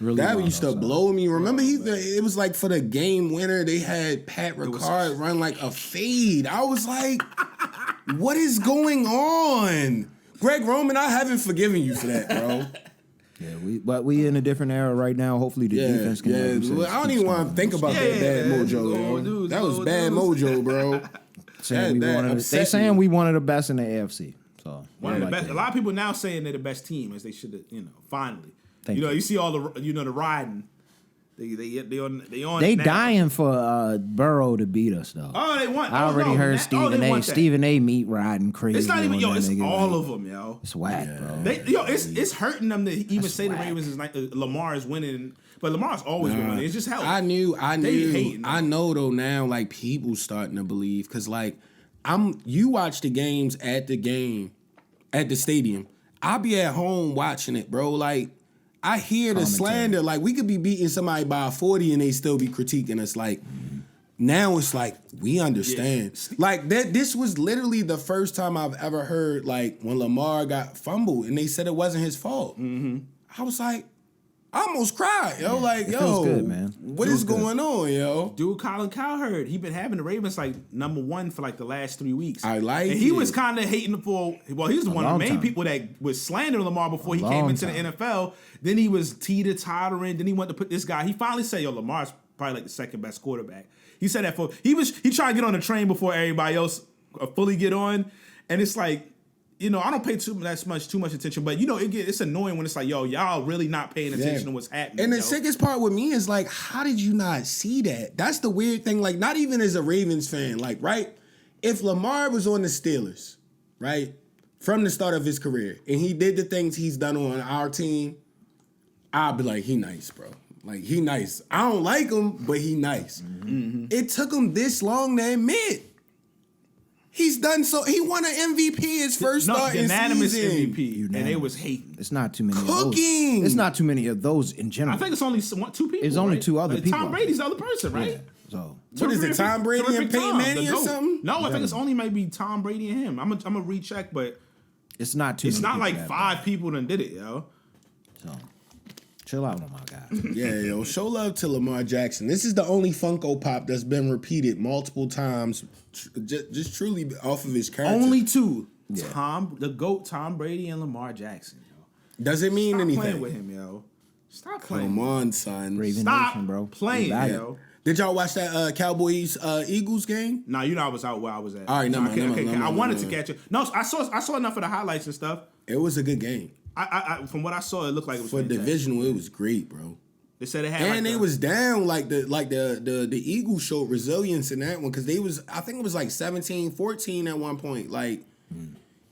Really That wild used to outside. blow me. Remember, it was like for the game winner, they had Pat Ricard run like a fade. I was like, what is going on? Greg Roman, I haven't forgiven you for that, bro. Yeah, but we in a different era right now. Hopefully the defense can. like you said, I don't even want to think about that bad mojo, yo. That was bad mojo, bro. saying that they upset saying me. we one of the best in the AFC. So One of the best. that. A lot of people now saying they're the best team, as they should have. Finally. Thank you know, you. you see all the the riding. They on. They now. dying for Burrow to beat us though. Oh, they want. I already heard Stephen A. Stephen A. meet riding crazy. It's not even on that it's nigga, all like, of them, yo. It's whack, bro. It's hurting them to even That's say whack. the Ravens is like Lamar is winning, but Lamar's always been winning. It's just help. I knew. hating I know though now, like people starting to believe because like you watch the games at the stadium. I'll be at home watching it, bro. Like I hear the slander. Like we could be beating somebody by 40 and they still be critiquing us. Like now it's like we understand. Yeah. Like that. This was literally the first time I've ever heard like when Lamar got fumbled and they said it wasn't his fault. Mm-hmm. I was like, I almost cried, yo. Like, It yo, feels good, man. What is going on, yo? Dude, Colin Cowherd, he been having the Ravens like #1 for like the last 3 weeks. I like and he it. was kind of hating for. Well, he was one of the long main time. people that was slandering Lamar before he came long into time. the NFL. Then he was teeter-tottering. Then he went to put this guy. He finally said, "Yo, Lamar's probably like the second best quarterback." He said that he tried to get on the train before everybody else fully get on, and it's like. I don't pay too much attention, but it's annoying when it's like, yo, y'all really not paying attention to what's happening. And the sickest part with me is like, how did you not see that? That's the weird thing. Like, not even as a Ravens fan, like, right? If Lamar was on the Steelers, right, from the start of his career, and he did the things he's done on our team, I'd be like, he nice, bro. Like, he nice. I don't like him, but he nice. Mm-hmm. It took him this long to admit. He's done so. He won an MVP his first start in unanimous season. MVP, and they was hating. It's not too many. Cooking. Of those. It's not too many of those in general. I think it's only 2 people. It's only right? 2 other people. Tom Brady's the other person, right? Yeah, so What is it, Tom Brady and Terrific Peyton Tom, Manning the or GOAT. something? No, I think it's only maybe Tom Brady and him. I'm gonna recheck, but it's not too. it's many not people like that 5 people that did it, yo. So chill out on my guy. Yeah, yo, show love to Lamar Jackson. This is the only Funko Pop that's been repeated multiple times, just truly off of his character. Only 2. Yeah. The GOAT, Tom Brady and Lamar Jackson, yo. Does it mean Stop anything? playing with him, yo. Stop playing. Come on, son. Raven Stop Nation, bro. playing, We back. yo. Did y'all watch that Cowboys Eagles game? Nah, I was out where I was at. All right, never mind, Okay, never mind, I wanted never to catch it. No, I saw enough of the highlights and stuff. It was a good game. I from what I saw, it looked like it was For fantastic. divisional, it was great, bro. They said it had And they was down the Eagles showed resilience in that one because I think it was like 17-14 at one point, like,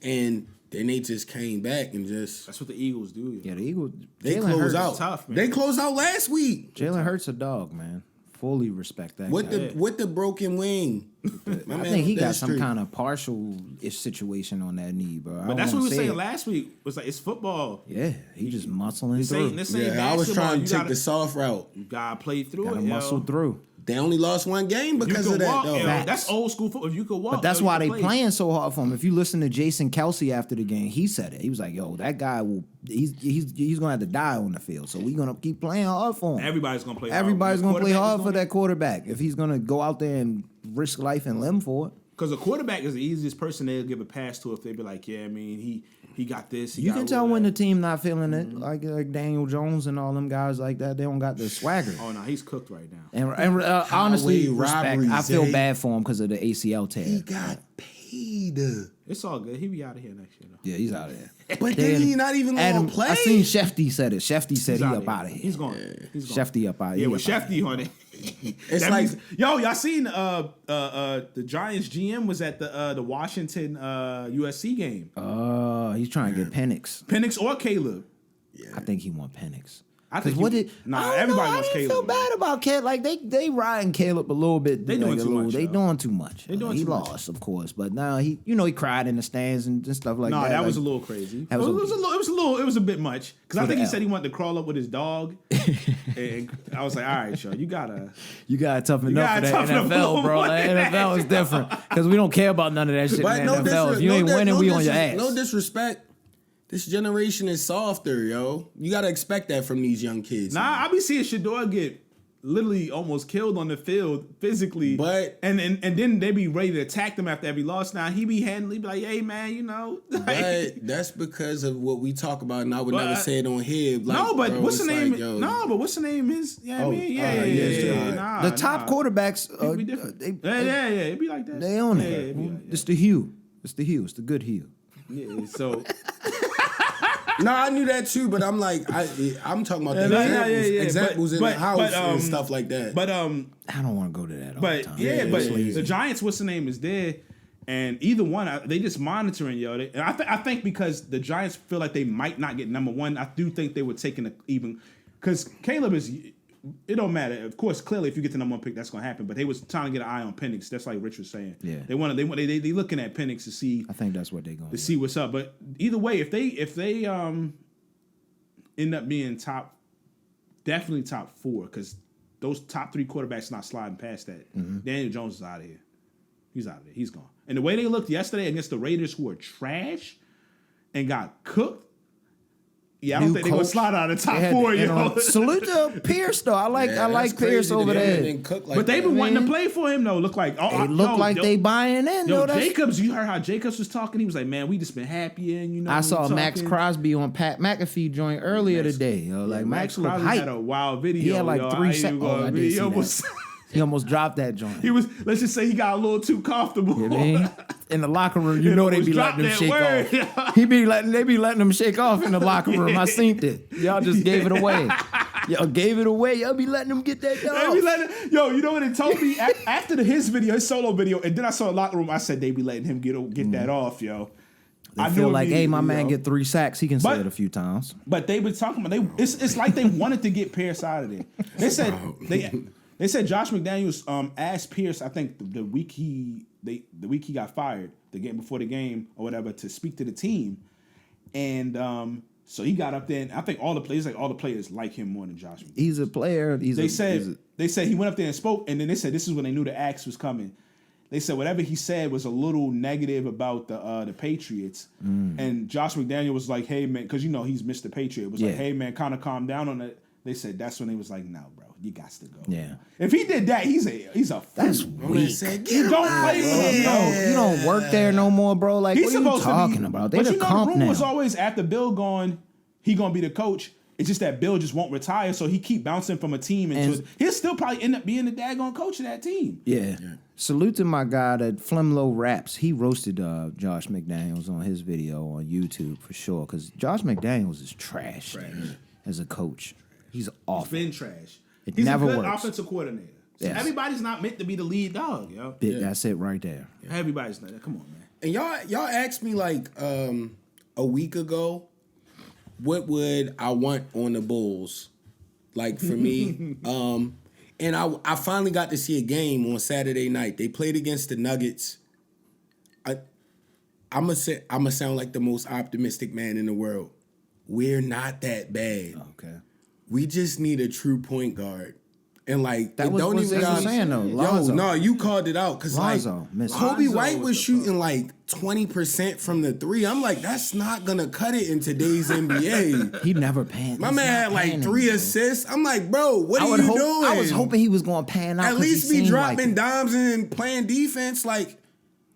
and then they just came back and just That's what the Eagles do. Yo. Yeah, the Eagles. they Jalen closed Hurts, out. tough, man. They closed out last week. Jalen Hurts a dog, man. Fully respect that. With guy. the broken wing. I think he got some kind of partial-ish situation on that knee, bro. But that's what we were saying last week. Was like it's football. Yeah, he just muscling This through. ain't basketball. I was trying to take You the soft route. gotta play through Gotta it. muscle yo. through. They only lost one game You because can of that, walk, though. yo. Facts. That's old school football. If you could walk, But that's yo, you why can they play. playing so hard for him. If you listen to Jason Kelsey after the game, he said it. He was like, "Yo, that guy will. He's gonna have to die on the field. So we're gonna keep playing hard for him. Everybody's gonna play. Everybody's gonna play hard for that. that quarterback. If he's gonna go out there and risk life and limb for it, Because a quarterback is the easiest person they'll give a pass to if they be like, yeah, I mean, he got this. you can tell when the team not feeling it. Mm-hmm. Like Daniel Jones and all them guys like that. They don't got the swagger. Oh no, he's cooked right now. And honestly, respect. robbery, I feel Zay. bad for him because of the ACL tear. He got paid. It's all good. He'll be out of here next year though. Yeah, he's out of there. But then he not even Adam, gonna play. I seen Shefty said it. Shefty said he He's up out of here. He's gone. He's gone. Shefty up out of here. Yeah, with Shefty on it. It's That like means, y'all seen the Giants GM was at the Washington USC game. He's trying to get Penix. Penix or Caleb. I think he want Penix. I think everybody wants I didn't Caleb. feel bad about Caleb. Like they riding Caleb a little bit. They doing too much. They doing too much. They doing he too lost, much. of course, but now he cried in the stands and stuff like that. No, that like, was a little crazy. That It was a bit much because I For think the he said L. he wanted to crawl up with his dog, and I was like, all right, yo, you gotta toughen up for the NFL, bro. The NFL is different because we don't care about none of that shit. But in the no NFL. If you ain't winning, we on your ass. No disrespect. This generation is softer, yo. You gotta expect that from these young kids. Nah, man. I be seeing Shador get literally almost killed on the field physically, But and then they be ready to attack them after every loss. Now he be like, hey man, But that's because of what we talk about, and I would never say it on here. Like, no, but bro, what's the it's name? like, yo, No, but what's the name is? Yeah, Oh, I mean, yeah. yeah. The top quarterbacks, It be different. It'd be like that. they own Yeah, it. it'd be like that. It's the hue. It's the hue. It's the good hue. Yeah, so No, I knew that too, but I'm like, I'm talking about the examples in but- the house but, and stuff like that. but I don't want to go to that all the But time. yeah, but it's lazy. the Giants, what's the name, is there, and either one, they just monitoring, yo. And I think because the Giants feel like they might not get number one, I do think they were taking a even because Caleb is. It don't matter. Of course, clearly, if you get the number one pick, that's gonna happen. But they was trying to get an eye on Penix. That's like Rich was saying. Yeah. They looking at Penix to see I think that's what they're going to see what's up. But either way, if they end up being definitely top four, because those top three quarterbacks not sliding past that. Daniel Jones is out of here. He's out of there. He's gone. And the way they looked yesterday against the Raiders, who are trash and got cooked. Yeah, I don't think they're gonna slide out of the top four, yo. Salute to Pierce though. I like that's Pierce crazy over that they there. didn't cook like But they've been that. wanting to play for him though. Look like They buying in. Yo, though. Jacobs, you heard how Jacobs was talking? He was like, man, we just been happy and I saw we Max talking. Crosby on Pat McAfee joint earlier today. Yo, like Max looked Crosby hype. had a wild video. He had like yo. 3 seconds. Oh, I did see He almost, that. He almost dropped that joint. he was. Let's just say he got a little too comfortable. You know what I mean? In the locker room, you He know they almost be dropped letting them that shake word. off. They be letting them shake off in the locker room. I seen it. Y'all just gave it away. Y'all gave it away. Y'all be letting them get that They dog. be letting, yo, you know what it told me after his solo video, and then I saw the locker room. I said they be letting him get that off, yo. I feel like, hey, my man yo. get 3 sacks. He can say But- it a few times. But they been talking about it's like they wanted to get Pierce out of there. They said they said Josh McDaniels asked Pierce, I think the week he got fired, the game before the game or whatever, to speak to the team, and so he got up there, and I think all the players like him more than Josh McDaniels. He's a player. They said he went up there and spoke, and then they said this is when they knew the axe was coming. They said whatever he said was a little negative about the Patriots, and Josh McDaniel was like, "Hey man," because he's Mr. Patriot. Was like, "Hey man, kind of calm down on it." They said that's when they was like, "No, bro, you got to go." Yeah. If he did that, he's a That's fool. weak. You don't play with him, yo. You don't work there no more, bro. Like, He's what are you supposed talking to be, about? They but the the comp room now. was always after Bill gone, he gonna be the coach. It's just that Bill just won't retire, so he keep bouncing from a team into he'll still probably end up being the daggone coach of that team. Yeah. Salute to my guy that Flemlo Raps. He roasted Josh McDaniels on his video on YouTube for sure. Because Josh McDaniels is trash. As a coach. He's awful. Been trash. It He's never a good works. offensive coordinator. So Yes. everybody's not meant to be the lead dog, yo. That's it right there. Everybody's not. Come on, man. And y'all asked me like a week ago, what would I want on the Bulls? Like for me, and I finally got to see a game on Saturday night. They played against the Nuggets. I'ma sound like the most optimistic man in the world. We're not that bad. Okay. We just need a true point guard. And like That was don't what even they were gotta- saying, though. Yo, Lonzo. no, you called it out because like Lonzo missed. Kobe Lonzo White was was the shooting like 20% from the 3. I'm like, that's not gonna cut it in today's NBA. He never panned. My He's man not had like panning, 3 bro. assists. I'm like, bro, what I are would you hope, doing? I was hoping he was going to pan out. At 'cause he least be seemed dropping like, dimes and playing defense. Like,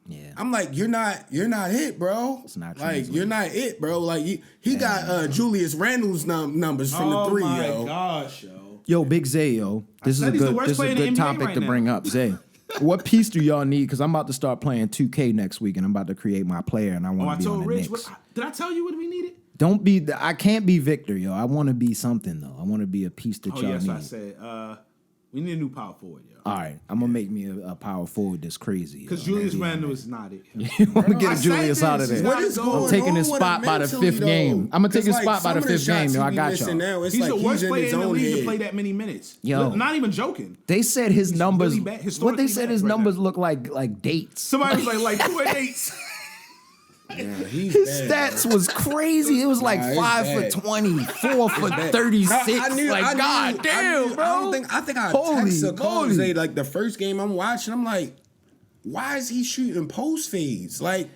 yeah. I'm like, you're not it, bro. It's not like translating. you're not it, bro. Like he got Julius Randle's numbers from the 3, Oh my yo. gosh, yo. Yo, Big Zay, yo. This is said a he's the good worst this is player a in the good NBA topic right to now. bring up, Zay. What piece do y'all need? Because I'm about to start playing 2K next week, and I'm about to create my player, and I Oh, I want to be on told the Rich. Knicks. Did I tell you what we needed? Don't be. I can't be Victor, yo. I want to be something though. I want to be a piece that Oh y'all yes, need. I said. We need a new power forward, yo. All right, I'm gonna make me a power forward that's crazy. Because Julius Randle is not it. You want to get Julius out of there? What is going I'm taking on his with spot him by the mentally, fifth though? game. I'm gonna take his 'Cause, spot by some the of fifth shots game. Yo, he I be got missing y'all. now, it's He's like the worst in player his in the own league to head. play that many minutes. Yo. Not even joking. They said his numbers. really bad, What they historically said bad his right numbers now. look like dates. Somebody was like 2-8. He's His bad, stats was crazy. It was like Nah, it's 5 bad. for 20, 4 for 36. God damn, bro. I think I Holy texted Cole moly. Zay, like the first game I'm watching. I'm like, why is he shooting post fades? Like,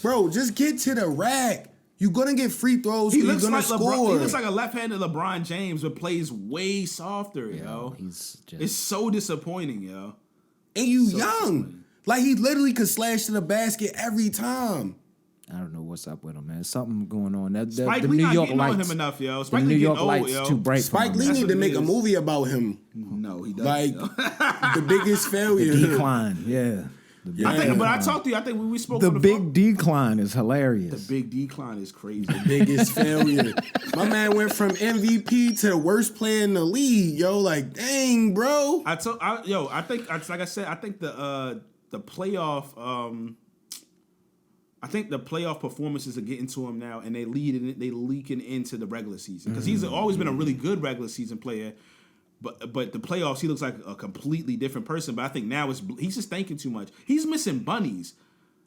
bro, just get to the rack. You're gonna get free throws. He You're looks gonna like score. LeBron. He looks like a left-handed LeBron James, but plays way softer, yo. He's just It's so disappointing, yo. and you young. Like he literally could slash to the basket every time. I don't know what's up with him, man. Something going on. The Spike the Lee New not York getting on lights. him enough, yo. The Spike New Lee York getting old, lights yo. too bright for Spike him. Lee That's need what to it make a is. movie about him. No, he doesn't. Like yo. the biggest failure. Decline, yeah. The I think, but I talked to you. I think we spoke The on the big phone. decline is hilarious. The big decline is crazy. Biggest failure. My man went from MVP to the worst player in the league. Yo, like, dang, bro. I think like I said, I think the playoff. I think the playoff performances are getting to him now, and they leaking into the regular season because he's always been a really good regular season player. But the playoffs, he looks like a completely different person. But I think now he's just thinking too much. He's missing bunnies.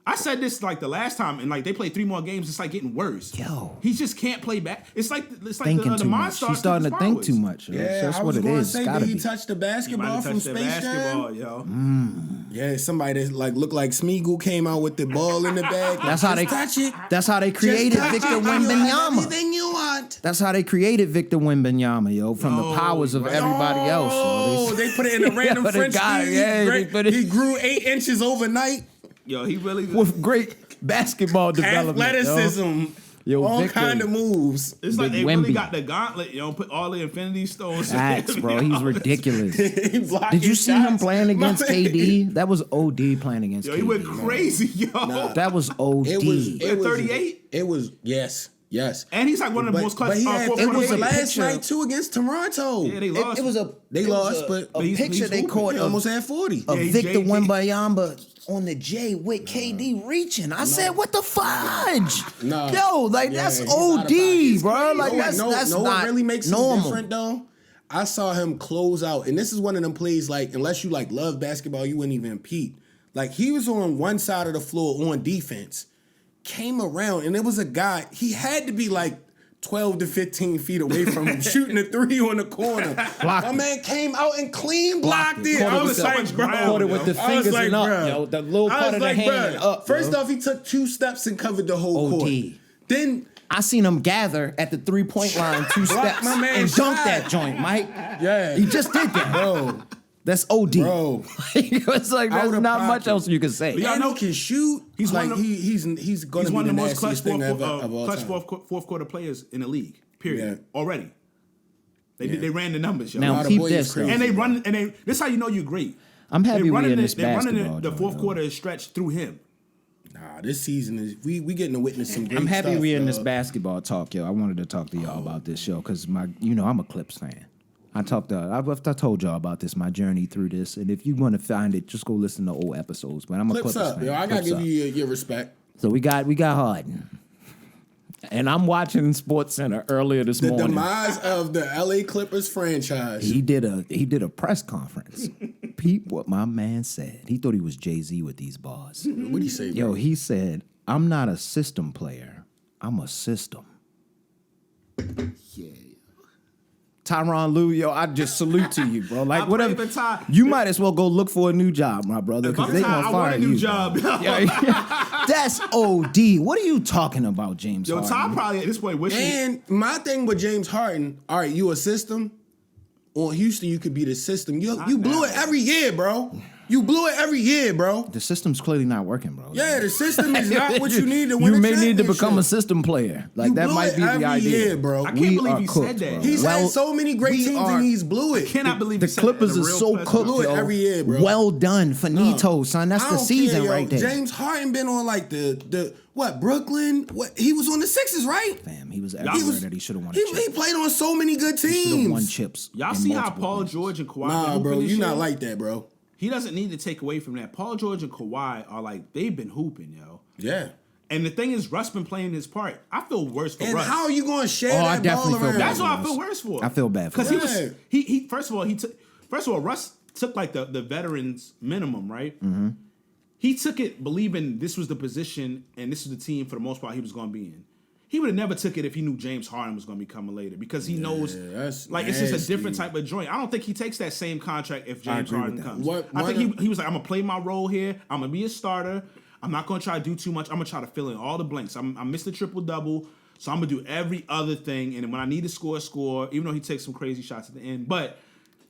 I said this like the last time, and like they play 3 more games, it's like getting worse. Yo. He just can't play back. It's like Thinking the too much. Monster. He's starting to think too much. Yo. Yeah, That's I what was it going to is. say, Gotta did he be. touch the He might basketball have from touched the Space basketball, Jam? yo. Yeah, somebody that like looked like Smeagol came out with the ball in the bag. That's how they touch it. That's how they created Just touch Victor it, and you'll have Wembanyama. Everything you want. That's how they created Victor Wembanyama, yo, from the powers of everybody else. Oh, Yo. they put it in a random Yo, the French guy, league. yeah, they put it- He grew 8 inches overnight. Yo, he really With great basketball development. Athleticism. Yo, all Victor. kind of moves. It's like Big they really Wemby. got the gauntlet, yo. Put all the Infinity Stones. Facts, in bro. him, He's yo. ridiculous. He blocked Did you his see him shots. playing against My man. KD? That was OD playing against Yo, KD. he went man. crazy, yo. That was OD. It was At 38? It was yes. And he's like one of the most clutch. But he had, fourth it quarter was players. last night too against Toronto. Yeah, they lost. It was a They it was lost, a- but a he's picture they hooping. caught He of, almost had 40. of Yeah, Victor JJ. Wembanyama on the J with KD reaching. I said, what the fudge? Nah. Yo, like Yeah, that's he's out of OD, pocket. bro. Like No, that's no, that's no not what really makes normal. him different though. I saw him close out, and this is one of them plays. Like, unless you like love basketball, you wouldn't even compete. Like, he was on one side of the floor on defense, came around, and there was a guy. He had to be like 12 to 15 feet away from him, shooting a 3 on the corner. My man came out and clean blocked it. Caught it I with was the- like, bro. caught it with the I was fingers like, and up, bro. yo. The little I part was of the like, hand bro. and up, First yo. off, he took 2 steps and covered the whole court. OD. Then I seen him gather at the 3-point line 2 steps my man and dunk shot. that joint, Mike. Yeah. He just did that. Bro. That's OD. Bro. It's like Out there's of not much pocket. else you can say. Y'all and know- he can shoot. He's like one of- he's gonna He's be one the of the most clutch nastiest thing of all clutch time. fourth quarter players in the league. Period. Yeah. Already. They ran the numbers, yo. Now Nah, the keep boy this is though. crazy. and they run and they. This is how you know you're great. I'm happy They we running in it- this they running basketball. it, the joint, fourth though. quarter is stretched through him. Nah, this season is we getting to witness some great I'm happy stuff, we in this dog. basketball talk, yo. I wanted to talk to y'all about this show because I'm a Clips fan. I told y'all about this, my journey through this, and if you want to find it, just go listen to old episodes. But I'm a Clips Clippers up, fan. yo. I gotta Clips give up. you your respect. So we got Harden, and I'm watching Sports Center earlier this The morning. demise of the LA Clippers franchise. He did a press conference. Peep what my man said. He thought he was Jay-Z with these bars. What do you say, Yo, bro? he said, "I'm not a system player. I'm a system." Yeah. Tyronn Lue, yo, I just salute to you, bro. Like I whatever. played for Ty. You might as well go look for a new job, my brother, If because I'm they Ty, gonna I fire want a new you. job. bro. Yeah, that's OD. What are you talking about, James Yo, Harden? Ty probably at this point wishing. And my thing with James Harden, all right, you a system. On Houston, you could be the system. You blew it every year, bro. You blew it every year, bro. The system's clearly not working, bro. Yeah, the system is not what you need to win. You a may need to become a championship. system player. Like You that blew might it be the every idea, year, bro. I can't We believe are he cooked, said that. bro. He's Well, had so many great we teams are- and he's blew I it. cannot believe The he said that Clippers in a are real so press cooked, Blew it yo. every year, bro. Well done, finito, son. That's I the don't season care, yo. right there. James Harden been on like the what Brooklyn? What he was on the Sixers, right? Fam, he was everywhere that he should have won a He chip. played on so many good He should have won teams. chips. Y'all in see how multiple Paul rings. George and Kawhi Nah, been bro, hooping you this not year? like that, bro. He doesn't need to take away from that. Paul George and Kawhi are like, they've been hooping, yo. Yeah. And the thing is, Russ been playing his part. I feel worse for And Russ. how are you going to share Oh, I that definitely ball feel around? bad. That's what I feel worse for. I feel bad for because he Russ. was he first of all Russ took like the veterans minimum, right? Mm-hmm. He took it believing this was the position and this is the team for the most part he was going to be in. He would have never took it if he knew James Harden was going to be coming later because he knows that's like it's just a nasty. different type of joint. I don't think he takes that same contract if James agree with Harden that. comes. What- I what- think he was like, I'm gonna play my role here. I'm gonna be a starter. I'm not gonna try to do too much. I'm gonna try to fill in all the blanks. I missed the triple double, so I'm gonna do every other thing. And when I need to score. Even though he takes some crazy shots at the end, but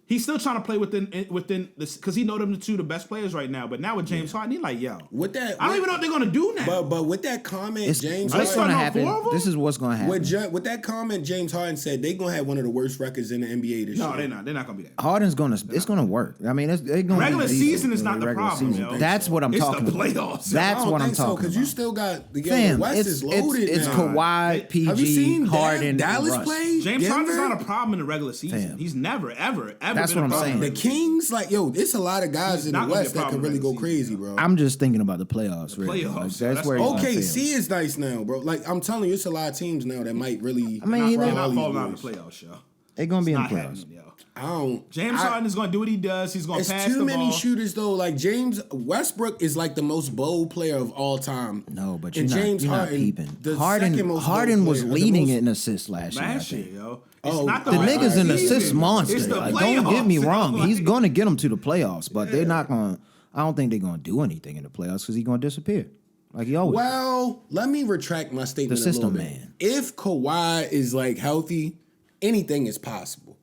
he's still trying to play within this because he know them the best players right now. But now with James Harden, he like, yo, With that, I don't even know what they're gonna do now. But with that comment, James Are they What's going starting to off happen? 4 of them? This is what's going to happen. with that comment, James Harden said they gonna have one of the worst records in the NBA this No, year. they're not. They're not gonna be that. Harden's it's gonna work. I mean, they're gonna Regular be decent season is in not the regular problem, season. yo. That's what I'm It's talking the about. playoffs. I That's don't what I'm think so, talking because about. you still got the Fam, West is loaded it's now. Kawhi, PG, Have you seen Harden, Dallas and Russ. play? James Denver? Harden's not a problem in the regular season. Fam. He's never, ever That's been what I'm a problem. saying. The Kings, like, yo, it's a lot of guys in the not gonna be a West that problem can really go regular season, crazy, bro. I'm just thinking about the playoffs. Really. playoffs, Like, yeah, that's where it's gonna fail. OKC is nice now, bro. Like, I'm telling you, it's a lot of teams now that might really. I mean, They're you not know, falling out of the playoffs, yo. they're gonna be in the Not playoffs. happening, yo. I don't. James Harden is going to do what he does. He's going It's to pass too the many ball. shooters though. Like James Westbrook is like the most bold player of all time. No, but And you're not, James you're not Harden, peeping. the second Harden most Harden bold was player, leading the most- in assists last year. I Last year, think. yo. Oh, It's not The the nigga's an season. assist monster. It's the Like, don't get me playoffs, wrong. yo. He's gonna get them to the playoffs, but they're not gonna. I don't think they're gonna do anything in the playoffs because he's gonna disappear, like he always. Well, let me retract my statement. The system, a little bit. man. If Kawhi is like healthy, anything is possible.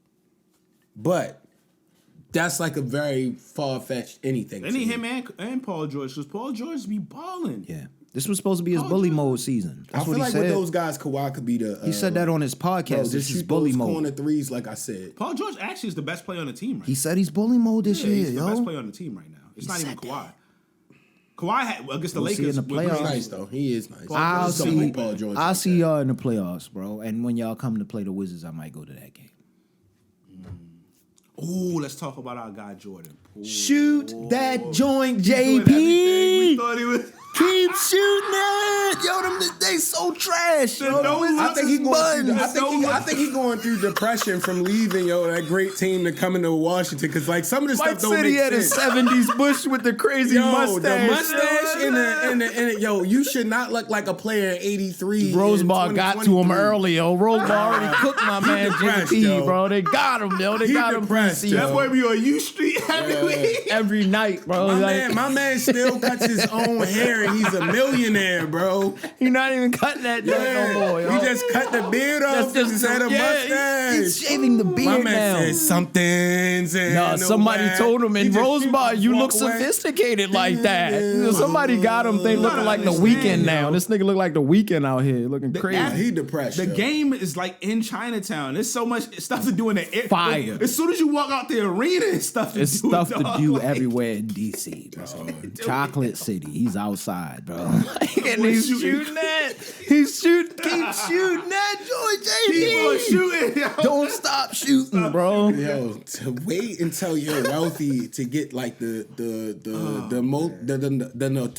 But that's like a very far fetched anything. They to need me. him and Paul George because Paul George be balling. Yeah, this was supposed to be his bully mode season. I That's feel what he like said. with those guys, Kawhi could be the. He said that on his bro, podcast. just This is shoot bully those mode. corner threes, like I said. Paul George actually is the best player on the team right He said he's bully mode this now. year, He's the best yo. player on the team right now. It's He not even said Kawhi. Kawhi had, against the We'll see Lakers. in the with- playoffs. He's nice though. He is nice. I'll I just don't see. like Paul George I'll like see that. y'all in the playoffs, bro. And when y'all come to play the Wizards, I might go to that game. Ooh, let's talk about our guy Jordan. Ooh. Shoot that joint, Doing everything we JP. thought he was. Keep shooting it. Yo, they so trash. Yo, no the I think he going through. Wizards I think he going through depression from leaving that great team to coming to Washington because like some of the Mike stuff don't City make had a sense. 70s bush with the crazy mustache. the mustache and the yo, you should not look like a player in '83. Rosebar got to him early, yo. Rosebar already cooked my man depressed, JP, yo. bro. They got him, yo. They He got him depressed, pre-season. yo. That boy be on U Street every week. Every night, bro. My man still cuts his own hair and he's a millionaire, bro. He not even cutting that joint no more, yo. He just cut the beard off That's instead of mustache. He's shaving the beard My man now. says something's in No, the somebody way. told him in He just Rosebar, shoot, you walk look away. sophisticated like that. You know, somebody got him. They looking like the Weekend now. This nigga look like the Weekend out here, looking crazy. He depressed. The yo. game is like in Chinatown. There's so much stuff to do in the air. Fire. As soon as you walk out the arena, it's stuff to There's do. stuff to dog. do Like, everywhere in DC, bro. Chocolate City. He's outside, bro. And boy he's shooting. shooting that. He's shooting. Keep shooting that joint, Keep on JP. shooting. yo. Don't stop shooting, bro. Yo, to wait until you're wealthy to get like the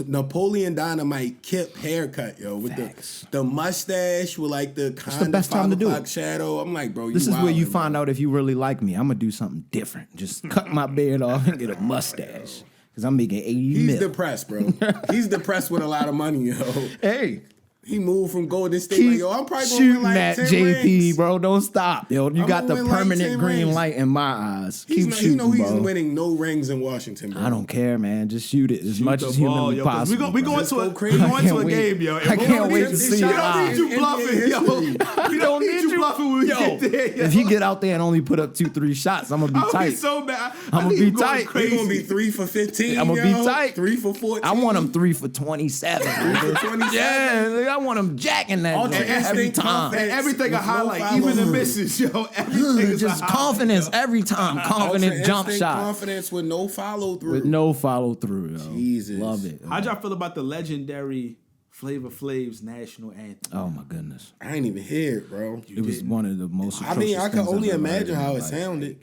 Napoleon Dynamite Kip haircut, yo, with Facts. the mustache with like the kind the best of time to 5 do o'clock it. shadow. I'm like, bro, This is where you wildin', find out if you really like me. I'm gonna do something different. Just cut my beard off and get a mustache. Cause I'm making 80 He's mil. depressed, bro. He's depressed with a lot of money, yo. Hey, He moved from Golden State. Keep Like, yo, I'm probably gonna shooting win like that 10 JP, rings. bro. Don't stop, yo. You I'm got the gonna win like permanent 10 green rings. light in my eyes. He's Keep not, shooting, you know he's bro. winning no rings in Washington, bro. I don't care, man. Just shoot it as much the as ball, humanly yo, 'cause possible. we bro. going Just to go a crazy. we I going to can't a wait. game, yo. I can't wait to see We it don't live. need you NBA bluffing, yo. history. We don't need you bluffing when we Yo, get there. Yo. if he get out there and only put up 2-3 shots, I'm gonna be I'm gonna be tight. so mad. I'ma think be you going tight. He's Crazy. gonna be 3 for 15. I'ma be tight. 3 for 14. I want him 3 for 27. 3 for 27. Yeah, like, I want him jacking that Ultra joint every instinct, time. confidence. And everything a With no highlight, follow even the through. misses, yo. Everything is Just a confidence every time. Confident Ultra jump instinct shot confidence with no follow through. with no follow through. Yo. Jesus. Love it. How'd y'all feel about the legendary Flavor Flav's national anthem? Oh my goodness, I ain't even hear it, bro. it was one of the most. I mean, I atrocious can things only I've ever heard imagine in how my it life. sounded.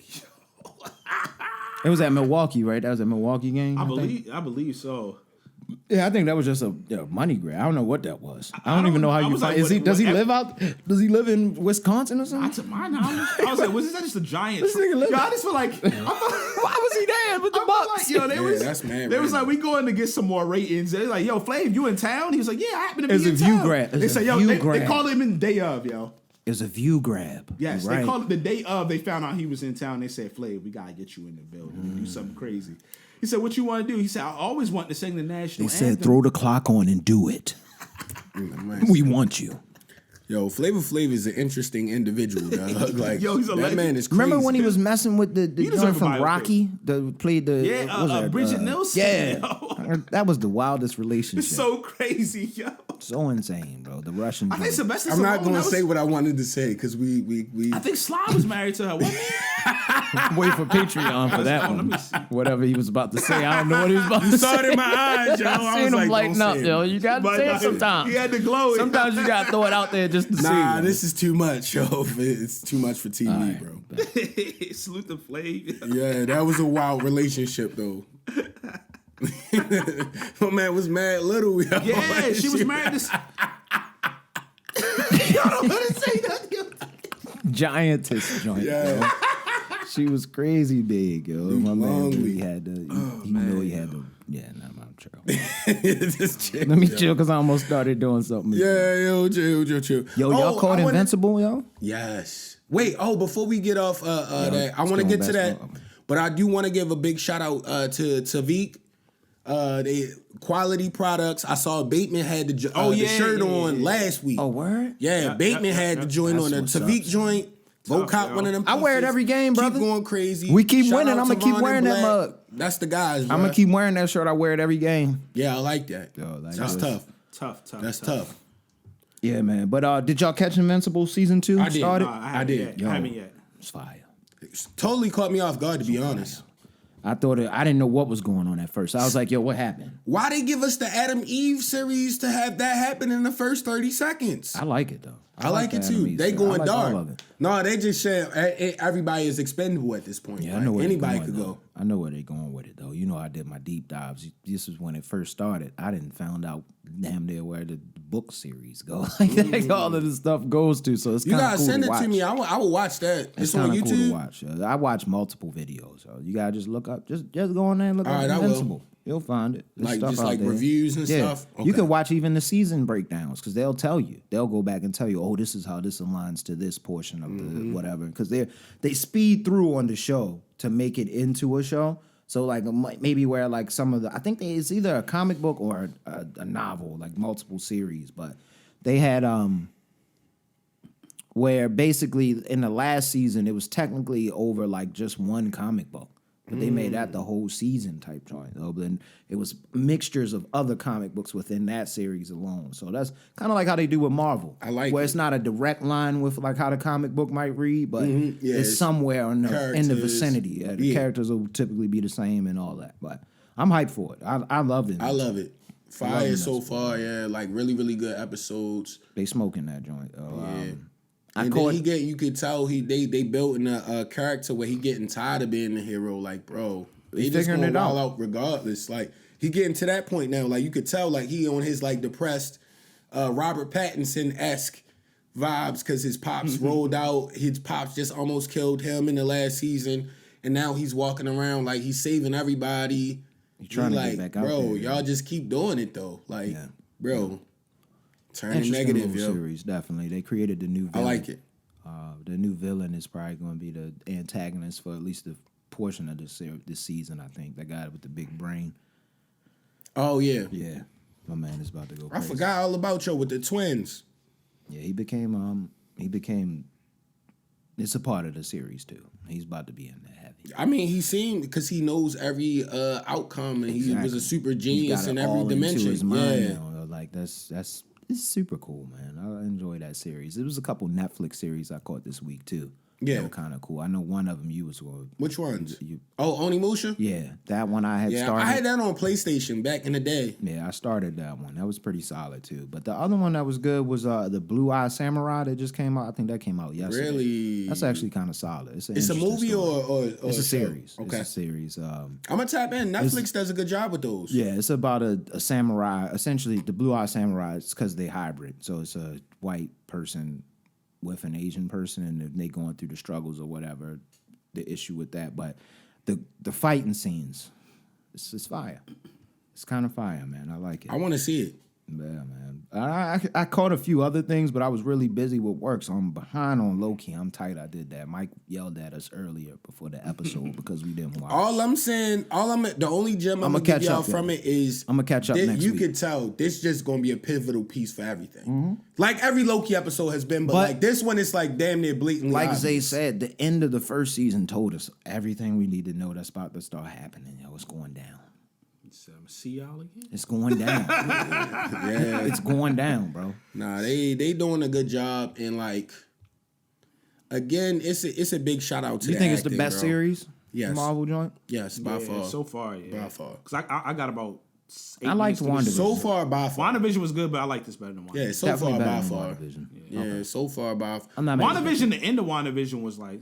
It was at Milwaukee, right? That was at Milwaukee game. I think? believe so. Yeah, I think that was just a money grab. I don't know what that was. I don't even know how I you was find. like, Is he? what- Does he what- live out? Does he live in Wisconsin or Not something? to my knowledge. I was like, was that just a giant? This nigga live- Yo, I just feel like Why was he there with the I feel Bucks? like, yo, they Yeah, was that's mad They was random. like, we going to get some more ratings. They was like, yo, Flav, you in town? He was like, yeah, I happen to be It's in a view town. grab. They It's said, a yo, view they grab. called him in the day of, yo. It was a view grab. Yes, right. they called it the day of. They found out he was in town. They said, Flav, we gotta get you in the building and do something crazy. He said, what you want to do? He said, I always want to sing the national They anthem. said, throw the clock on and do it. We want you. Yo, Flavor Flav is an interesting individual, dog. Like, Yo, he's a that legend. man is crazy. Remember when he was messing with the He joint deserve a from biopic. Rocky? That played the Yeah, what was that? Bridget Nielsen, Yeah, yo. that was the wildest relationship. It's so crazy, yo. So insane, bro. The Russian. I think joint. Sylvester I'm not Stallone, gonna that was- say what I wanted to say because we I think Sly was married to her, wasn't he? Wait for Patreon for that Oh, let one. me see. Whatever he was about to say, I don't know what he was about to say. saw it in my eyes, yo. I I seen was him like, lighten don't up, say it. yo. You got to But say nah, it sometimes. He had to glow. Sometimes you got to throw it out there just to see. Nah, man. this is too much, yo. It's too much for TV, All right. bro. Salute the Flav. Yeah, that was a wild relationship, though. My man was mad little, yo. Yeah, Like, she was shit. married to. Y'all don't want to say that. Yo. Giantess joint. Yeah. Yo. She was crazy big, yo. My man Lonely. really had to. He knew he had to. Yeah, nah, I'm chill. Just chill. Let me chill because I almost started doing something. Yeah, yo, chill. Yo, y'all caught I wanna- Invincible, yo? Yes. Wait. Oh, before we get off that, I want to going get to that, basketball. but I do want to give a big shout out to Veek. They quality products. I saw Bateman had the yeah, shirt yeah, on yeah. last week. Oh, word? Yeah, Bateman had the joint That's on the what's up, Tavik joint. Go Tough, cop yo. one of them. I wear it pieces. every game, brother. Keep going crazy. We keep Shout winning. out I'ma to keep Von and wearing that Black. mug. That's the guys. I'm bruh. gonna keep wearing that shirt. I wear it every game. Yeah, I like that. Yo, like That's this. tough. Tough. That's tough. Yeah, man. But did y'all catch Invincible season 2? I did. Started? No, I haven't I did. Yet. Yo. I haven't yet. It's fire. Totally caught me off guard, to be honest. I thought I didn't know what was going on at first. I was like, yo, what happened? Why they give us the Adam Eve series to have that happen in the first 30 seconds? I like it though. I like it the too. anime They stuff. going I like dark. all of it. No, they just said everybody is expendable at this point. Yeah, Like, I know where anybody they're going, could though. go. I know where they're going with it though. You know, I did my deep dives. This is when it first started. I didn't found out damn near where the book series go. Like all of this stuff goes to. So it's You kind of gotta cool send to it watch. to me. I will watch that. It's on kind of cool to YouTube. watch. I watch multiple videos. So you gotta just look up. Just go on there and look All up right, I will. Invincible. You'll find it. There's Like, stuff just out like there. reviews and Yeah. stuff? You Okay. can watch even the season breakdowns because they'll tell you. They'll go back and tell you, oh, this is how this aligns to this portion of Mm-hmm. the whatever. Because they speed through on the show to make it into a show. So like maybe where like some of the I think it's either a comic book or a novel, like multiple series. But they had where basically in the last season it was technically over like just one comic book. But they made that the whole season type joint, though. But then it was mixtures of other comic books within that series alone. So that's kind of like how they do with Marvel. I like where it. it's not a direct line with like how the comic book might read, but Yeah, it's it's somewhere in the characters. vicinity. Yeah, the Yeah. characters will typically be the same and all that. But I'm hyped for it. I love it. I love it. love Fire it, so that's far, yeah. Like really, really good episodes. They smoking that joint. I And caught then you could tell they built in a character where he getting tired of being the hero. Like, bro, they just figuring gonna it out. wild out regardless. Like he getting to that point now. Like you could tell, like he on his like depressed Robert Pattinson-esque vibes because his pops rolled out. His pops just almost killed him in the last season, and now he's walking around like he's saving everybody. He trying to get like, back out bro, there, y'all just keep doing it though. Like, Yeah. bro, Turning negative, yo. Series, definitely. They created the new villain. I like it. The new villain is probably going to be the antagonist for at least a portion of this season, I think. That guy with the big brain. Oh, yeah. Yeah. My man is about to go I crazy. forgot all about you with the twins. Yeah, he became it's a part of the series too. He's about to be in there heavy. I mean, he seemed, because he knows every outcome, and he was a super He's genius got in it every all into dimension. his mind Yeah. now. Like it's super cool, man. I enjoy that series. There was a couple Netflix series I caught this week too. Yeah. They were kind of cool. I know one of them you was going. Which ones? Onimusha? Yeah, that one I had started. I had that on PlayStation back in the day. Yeah, I started that one. That was pretty solid too. But the other one that was good was the Blue Eye Samurai that just came out. I think that came out yesterday. Really? That's actually kind of solid. It's a movie story. or it's a show? series. Okay. It's a series. I'm gonna tap in. Netflix does a good job with those. Yeah, it's about a samurai. Essentially, the Blue Eye Samurai is because they hybrid. So it's a white person with an Asian person, and they going through the struggles or whatever, the issue with that. But the fighting scenes, it's fire. It's kind of fire, man. I like it. I want to see it. Yeah, man. I caught a few other things, but I was really busy with work, so I'm behind on low key. I'm tight. I did that. Mike yelled at us earlier before the episode because we didn't watch. The only gem I'm gonna give y'all from it is I'm gonna catch up next you week. could tell this just gonna be a pivotal piece for everything. Like every Loki episode has been, but like this one is like damn near blatantly Like obvious. Zay said, the end of the first season told us everything we need to know that's about to start happening. Yo, it's going down. See y'all again. It's going down. Yeah, It's going down, bro. nah, they doing a good job, and like again, it's a big shout out to. You the think it's the acting, best bro. series? Yes. Marvel joint? Yes, by far. So far, yeah. By far. Because I got about 8 I liked minutes to this. WandaVision. So far, by far. WandaVision was good, but I like this better than WandaVision. Yeah, so Definitely far better by than far. WandaVision. Yeah, so far by far. I'm not mad at WandaVision, the end of WandaVision was like,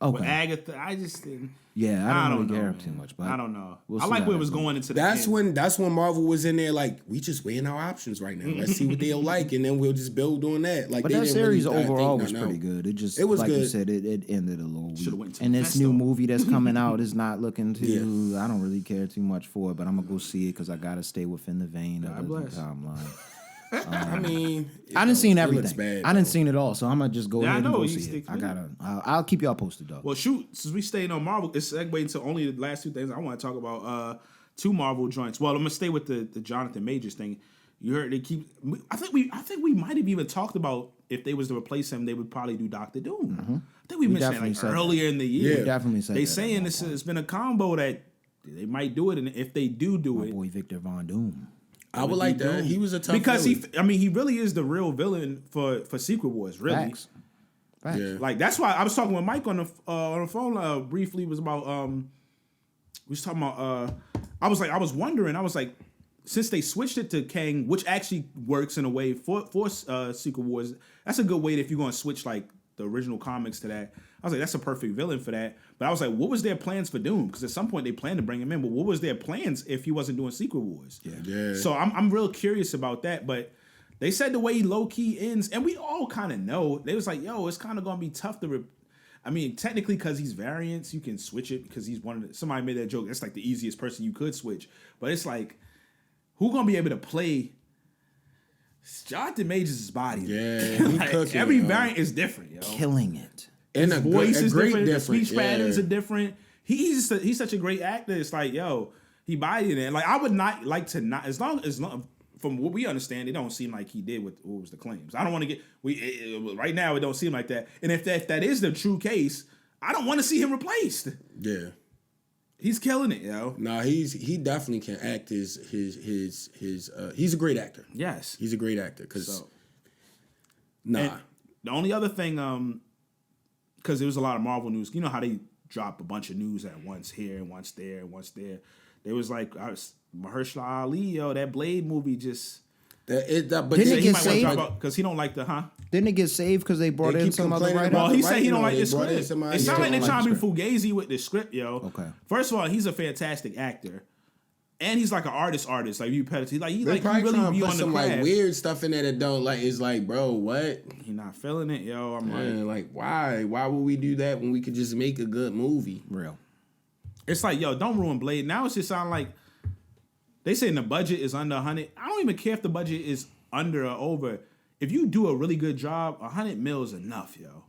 with Okay. Agatha, I just didn't. Yeah, I I don't don't really know, care too man. much, but I don't know. we'll I see like how where it that was goes. going into the end. That's when Marvel was in there like, we just weighing our options right now. Let's see what they'll like, and then we'll just build on that. Like, But they that didn't series really, overall I was think, pretty good. It was like you good. said, it ended a little Should've weak. went to And the this festo. new movie that's coming out is not looking too. Yeah. I don't really care too much for it, but I'm gonna go see it because I gotta stay within the vein of the bless. timeline. I mean, I didn't seen it everything. looks bad, I didn't seen it all, so I'm gonna just go Yeah, I ahead and know, go you see stick it. I with gotta. I'll keep y'all posted though. Well, shoot, since we stayed on Marvel, it's segueing into only the last two things I want to talk about. 2 Marvel joints. Well, I'm gonna stay with the Jonathan Majors thing. You heard they keep. I think we might have even talked about if they was to replace him, they would probably do Doctor Doom. I think we mentioned that definitely like said that. earlier in the year. Yeah. We definitely said they that at saying one it's been a combo that they might do it, and if they do My it, boy Victor Von Doom. I would like that. He was a tough because villain. he really is the real villain for Secret Wars. Really, Facts. Yeah. like that's why I was talking with Mike on the phone briefly. Was about we was talking about I was wondering. I was like, since they switched it to Kang, which actually works in a way for Secret Wars, that's a good way if you're going to switch like the original comics to that. I was like, that's a perfect villain for that. But I was like, what was their plans for Doom? Because at some point they planned to bring him in, but what was their plans if he wasn't doing Secret Wars? Yeah. So I'm real curious about that. But they said the way low key ends, and we all kind of know. They was like, yo, it's kind of gonna be tough to. I mean, technically, because he's variants, you can switch it because he's one of the, somebody made that joke. That's like the easiest person you could switch. But it's like, who gonna be able to play Jonathan Majors' body? Yeah, he Like, cooking, every yo. variant is different, yo. Killing it. And His a voice is great different. The difference. speech patterns are different. He's such a great actor. It's like, yo, he bodied it. Like I would not like to not as long from what we understand, it don't seem like he did what was the claims. I don't want to get right now. It don't seem like that. And if that is the true case, I don't want to see him replaced. Yeah. He's killing it, yo. No, he definitely can act his he's a great actor. Yes. He's a great actor cuz So, nah. and the only other thing, because there was a lot of Marvel news. You know how they drop a bunch of news at once here and once there and once there. There was like Mahershala Ali, yo, that Blade movie just. But Didn't then it He get might want to saved? drop out because he don't like the Didn't it get saved because they brought They in keep some other complaining writer? about Well, he the said he don't like writing, the they brought in script. somebody It sounds like else. they're trying to be Don't like fugazi with the script, yo. Okay. First of all, he's a fantastic actor, and he's like an artist. Like you, he they probably really trying to be put on the some craft. like weird stuff in there that don't like. It's like, bro, what? He not feeling it, yo. I'm Man, like, like why? Why would we do that when we could just make a good movie? Real. it's like, yo, don't ruin Blade. Now it's just sound like they saying the budget is under 100. I don't even care if the budget is under or over. If you do a really good job, 100 mil is enough, yo.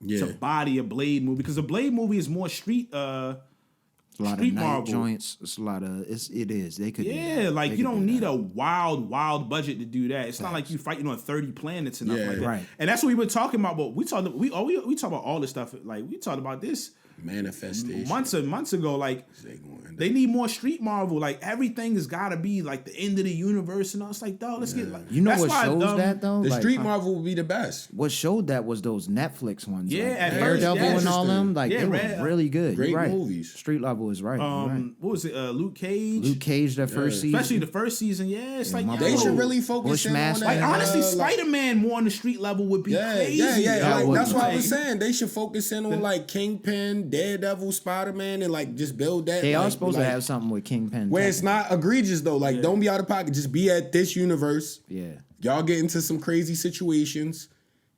Yeah. To body a Blade movie, because a Blade movie is more street. It's a lot Street of night Marvel. joints. It's a lot of. It is. They could. do Yeah, that. like They you could don't do need that. a wild budget to do that. It's not like you fighting on 30 planets and nothing Yeah. like that. Right. And that's what we were talking about. But we talked about all this stuff. Like we talked about this Manifestation. months ago. Like They gonna end they need more street Marvel. Like everything has got to be like the end of the universe and all. It's like, dog, let's get like. You know that's what why, shows that though? The Like, Street Marvel will be the best. What showed that was those Netflix ones. Yeah, like at first, Daredevil yeah. and all them. Like Yeah, they Red- were really good. Great You're right. movies. Street Level is right. You're right. What was it? Luke Cage. Luke Cage, that first season. Especially the first season. Yeah, it's like my They yo, should really focus in on Bushmaster. that. Like honestly, like- Spider-Man more on the street level would be crazy. Yeah. That Like, would that's be what I was crazy. saying. They should focus in on like Kingpin, Daredevil, Spider-Man, and like just build that. They like, are supposed like, to have something with Kingpin. where it's not egregious though. Like, don't be out of pocket. Just be at this universe. Yeah. Y'all get into some crazy situations.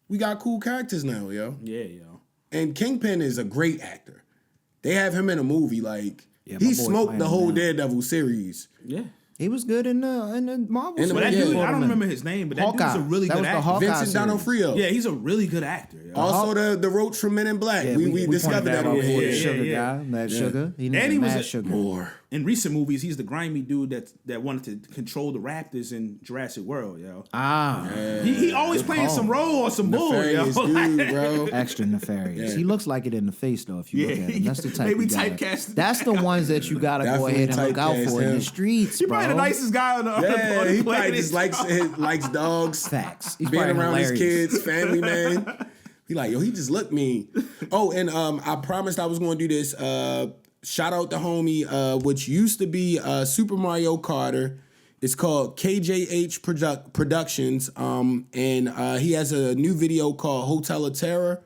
We got cool characters now, yo. Yeah, yo. And Kingpin is a great actor. They have him in a movie. Like, Yeah, my he boy smoked playing the whole now. Daredevil series. Yeah. He was good in the Marvel. In the- But that Yeah. dude, I don't remember his name, but that Hawkeye. dude's a really That good was the actor. Hawkeye Vincent series. D'Onofrio. Yeah, he's a really good actor. Yo. Also, the Roach from Men in Black. Yeah, we pointed discovered that out over before here. the sugar Yeah. guy, Mad Sugar. He needed And he was Mad a- Sugar. More. In recent movies, he's the grimy dude that wanted to control the Raptors in Jurassic World, yo. Ah, He always playing some role or some bull, yo. Nefarious dude, bro. extra nefarious. Yeah. He looks like it in the face though. If you look Yeah, at him, that's the type. maybe you gotta- typecast. That's the ones that you gotta go Definitely ahead and look out typecast for in him. the streets, He's bro. probably the nicest guy on the Yeah, on the he planet. probably just likes dogs. Facts. He's Being probably around hilarious. his kids, family man. He like, yo, he just looked mean. Oh, and I promised I was going to do this. Shout out the homie, which used to be Super Mario Carter. It's called KJH Productions, and he has a new video called Hotel of Terror.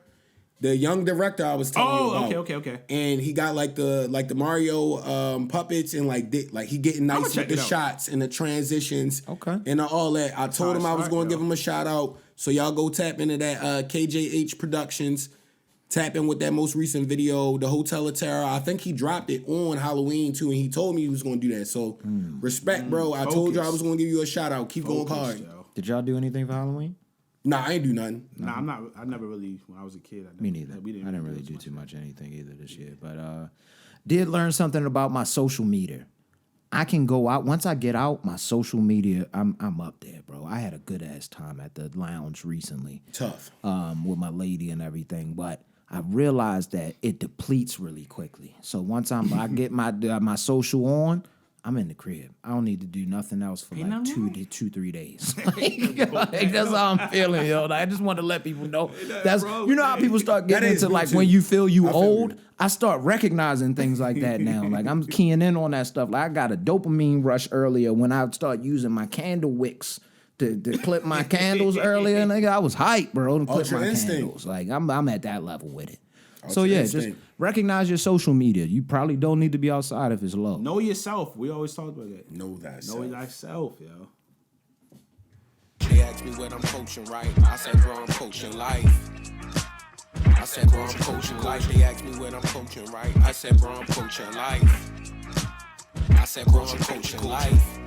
The young director I was telling you about. okay. And he got like the Mario puppets and like he getting I'ma nice check with the it out. shots and the transitions. Okay. And all that. I told him I was Smart, going to yo. give him a shout out. So y'all go tap into that KJH Productions. Tap in with that most recent video, the Hotel of Terror. I think he dropped it on Halloween too, and he told me he was going to do that. So respect, bro. I told you I was going to give you a shout out. Keep going hard. Yo. Did y'all do anything for Halloween? Nah, I ain't do nothing. Nah, I'm not. I never really. When I was a kid, I never, Me neither. We I didn't really do too much anything either this year, but did learn something about my social media. I can go out once I get out. My social media, I'm up there, bro. I had a good ass time at the lounge recently. Tough. With my lady and everything, but I realized that it depletes really quickly. So once I get my social on, I'm in the crib. I don't need to do nothing else for like 3 days. Like, that's how I'm feeling, yo. I just want to let people know. That's you know how people start getting is into me like too. when you feel you I feel old. you. I start recognizing things like that now. Like I'm keying in on that stuff. Like I got a dopamine rush earlier when I start using my candle wicks to clip my candles earlier. Nigga, I was hyped, bro, to clip Ultra my instinct. candles. Like I'm at that level with it. So Ultra yeah, instinct. just recognize your social media. You probably don't need to be outside if it's low. Know yourself. We always talk about that. Know that. Know thyself, yo. They ask me what I'm coaching, right? I said, bro, I'm coaching life. I said, bro, I'm coaching life. They ask me what I'm coaching, right? I said, bro, I'm coaching life. I said, bro, I'm coaching life.